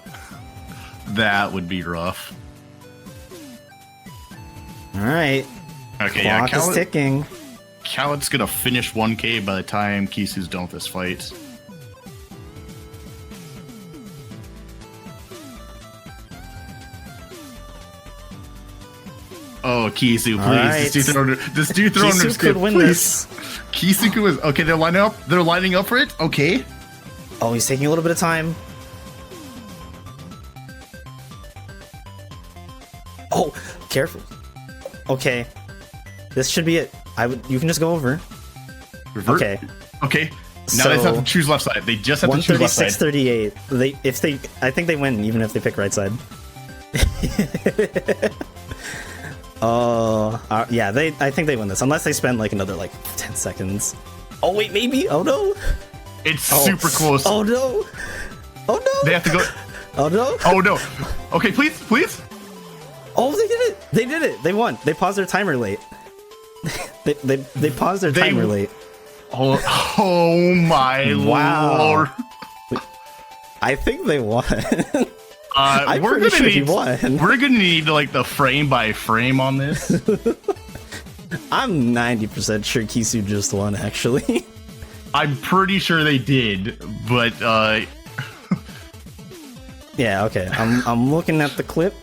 that would be rough. All right. Okay, yeah, Clock is ticking. Kallat's gonna finish 1K by the time Kisu's done with this fight. Oh, Kisu, please! Right. This dude throwing Kisu could win this. Kisu could win. Okay, they're lining up. They're lining up for it. Okay. Oh, he's taking a little bit of time. Oh, careful. Okay, this should be it. You can just go over. Revert. Okay. Okay. Now they just have to choose left side. They just have to choose left side. 136-38. I think they win even if they pick right side. Yeah, I think they win this unless they spend like another like 10 seconds. Oh wait, maybe. Oh no. It's super close. Oh no. Oh no. They have to go. Oh no. Oh no. Okay, please, please. Oh, they did it. They did it. They won. They paused their timer late. they paused their timer late. Oh my Lord. I think they won. I'm we're pretty gonna sure need, he won. We're gonna need like the frame by frame on this. I'm 90% sure Kisu just won, actually. I'm pretty sure they did, but yeah, okay. I'm looking at the clip.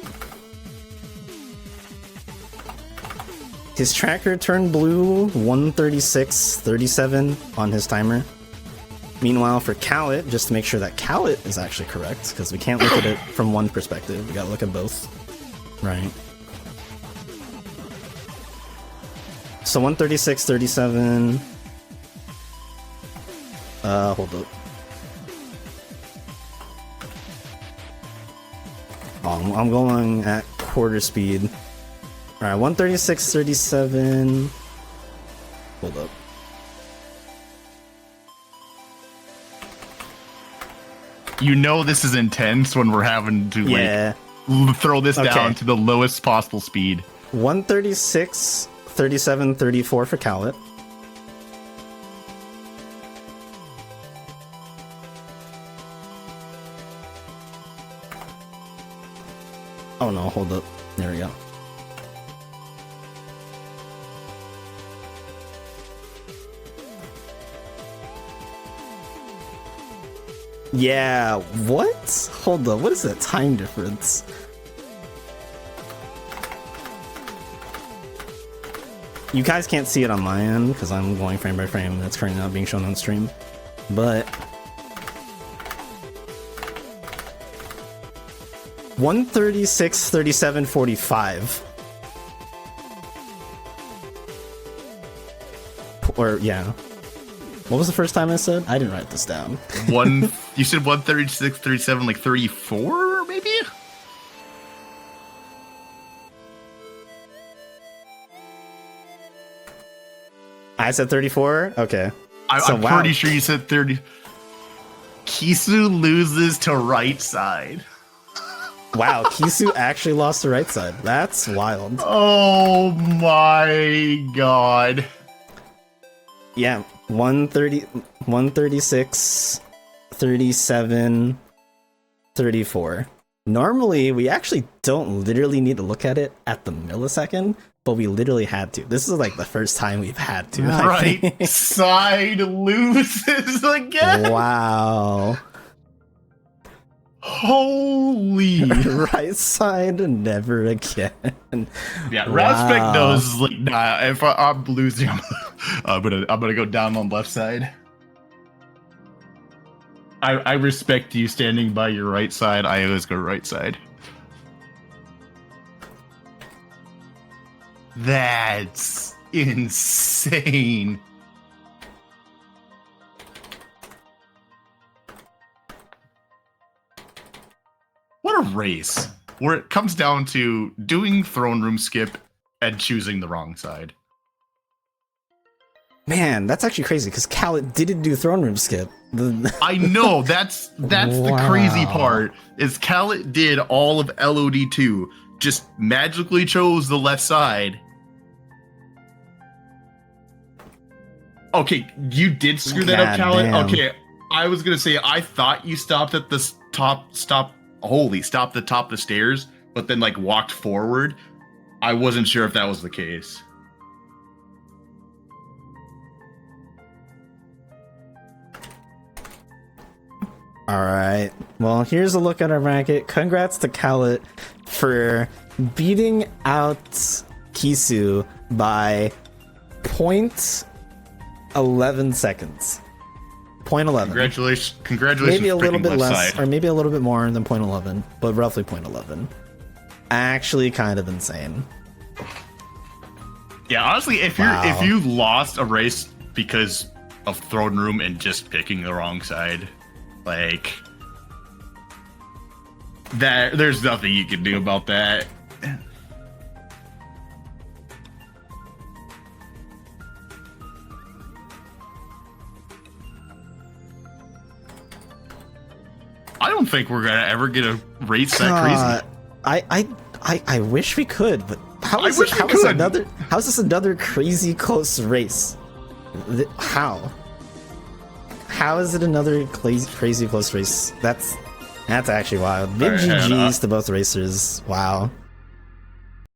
His tracker turned blue 136-37 on his timer. Meanwhile, for Kallat, just to make sure that Kallat is actually correct, because we can't look at it from one perspective, we gotta look at both. Right. So 136-37. Hold up. Oh, I'm going at quarter speed. Alright, 136-37. Hold up. You know this is intense when we're having to like throw this down to the lowest possible speed. 136-37-34 for Kallat. Oh no, hold up. There we go. Yeah, what? Hold up, what is that time difference? You guys can't see it on my end because I'm going frame by frame and it's currently not being shown on stream. But 136-37-45. Or yeah. What was the first time I said? I didn't write this down. You said 136-37, like 34, maybe? I said 34? Okay. I'm pretty sure you said 30. Kisu loses to right side. Wow, Kisu actually lost to right side. That's wild. Oh my god. Yeah, 136-37-34. Normally, we actually don't literally need to look at it at the millisecond, but we literally had to. This is like the first time we've had to. Right side loses again. Wow. Holy. Right side, never again. Yeah, Raspek knows, like, nah, if I'm losing, I'm gonna go down on left side. I respect you standing by your right side. I always go right side. That's insane. What a race, where it comes down to doing throne room skip and choosing the wrong side. Man, that's actually crazy because Kallat didn't do throne room skip. I know, that's the crazy part, is Kallat did all of LOD2. just magically chose the left side. Okay, you did screw that up, Kallat. Damn. Okay, I was gonna say I thought you stopped at the stopped at the top of the stairs, but then like walked forward. I wasn't sure if that was the case. All right. Well, here's a look at our bracket. Congrats to Kallat for beating out Kisu by 0.11 seconds. 0.11. Congratulations. Maybe a little bit less, side. or maybe a little bit more than 0.11, but roughly 0.11. Actually, kind of insane. Yeah, honestly, if you lost a race because of throne room and just picking the wrong side, like that, there's nothing you can do about that. I don't think we're gonna ever get a race that crazy. I wish we could, but how's this another crazy close race? How is it another crazy close race? That's actually wild. Big GGs to both racers. Wow.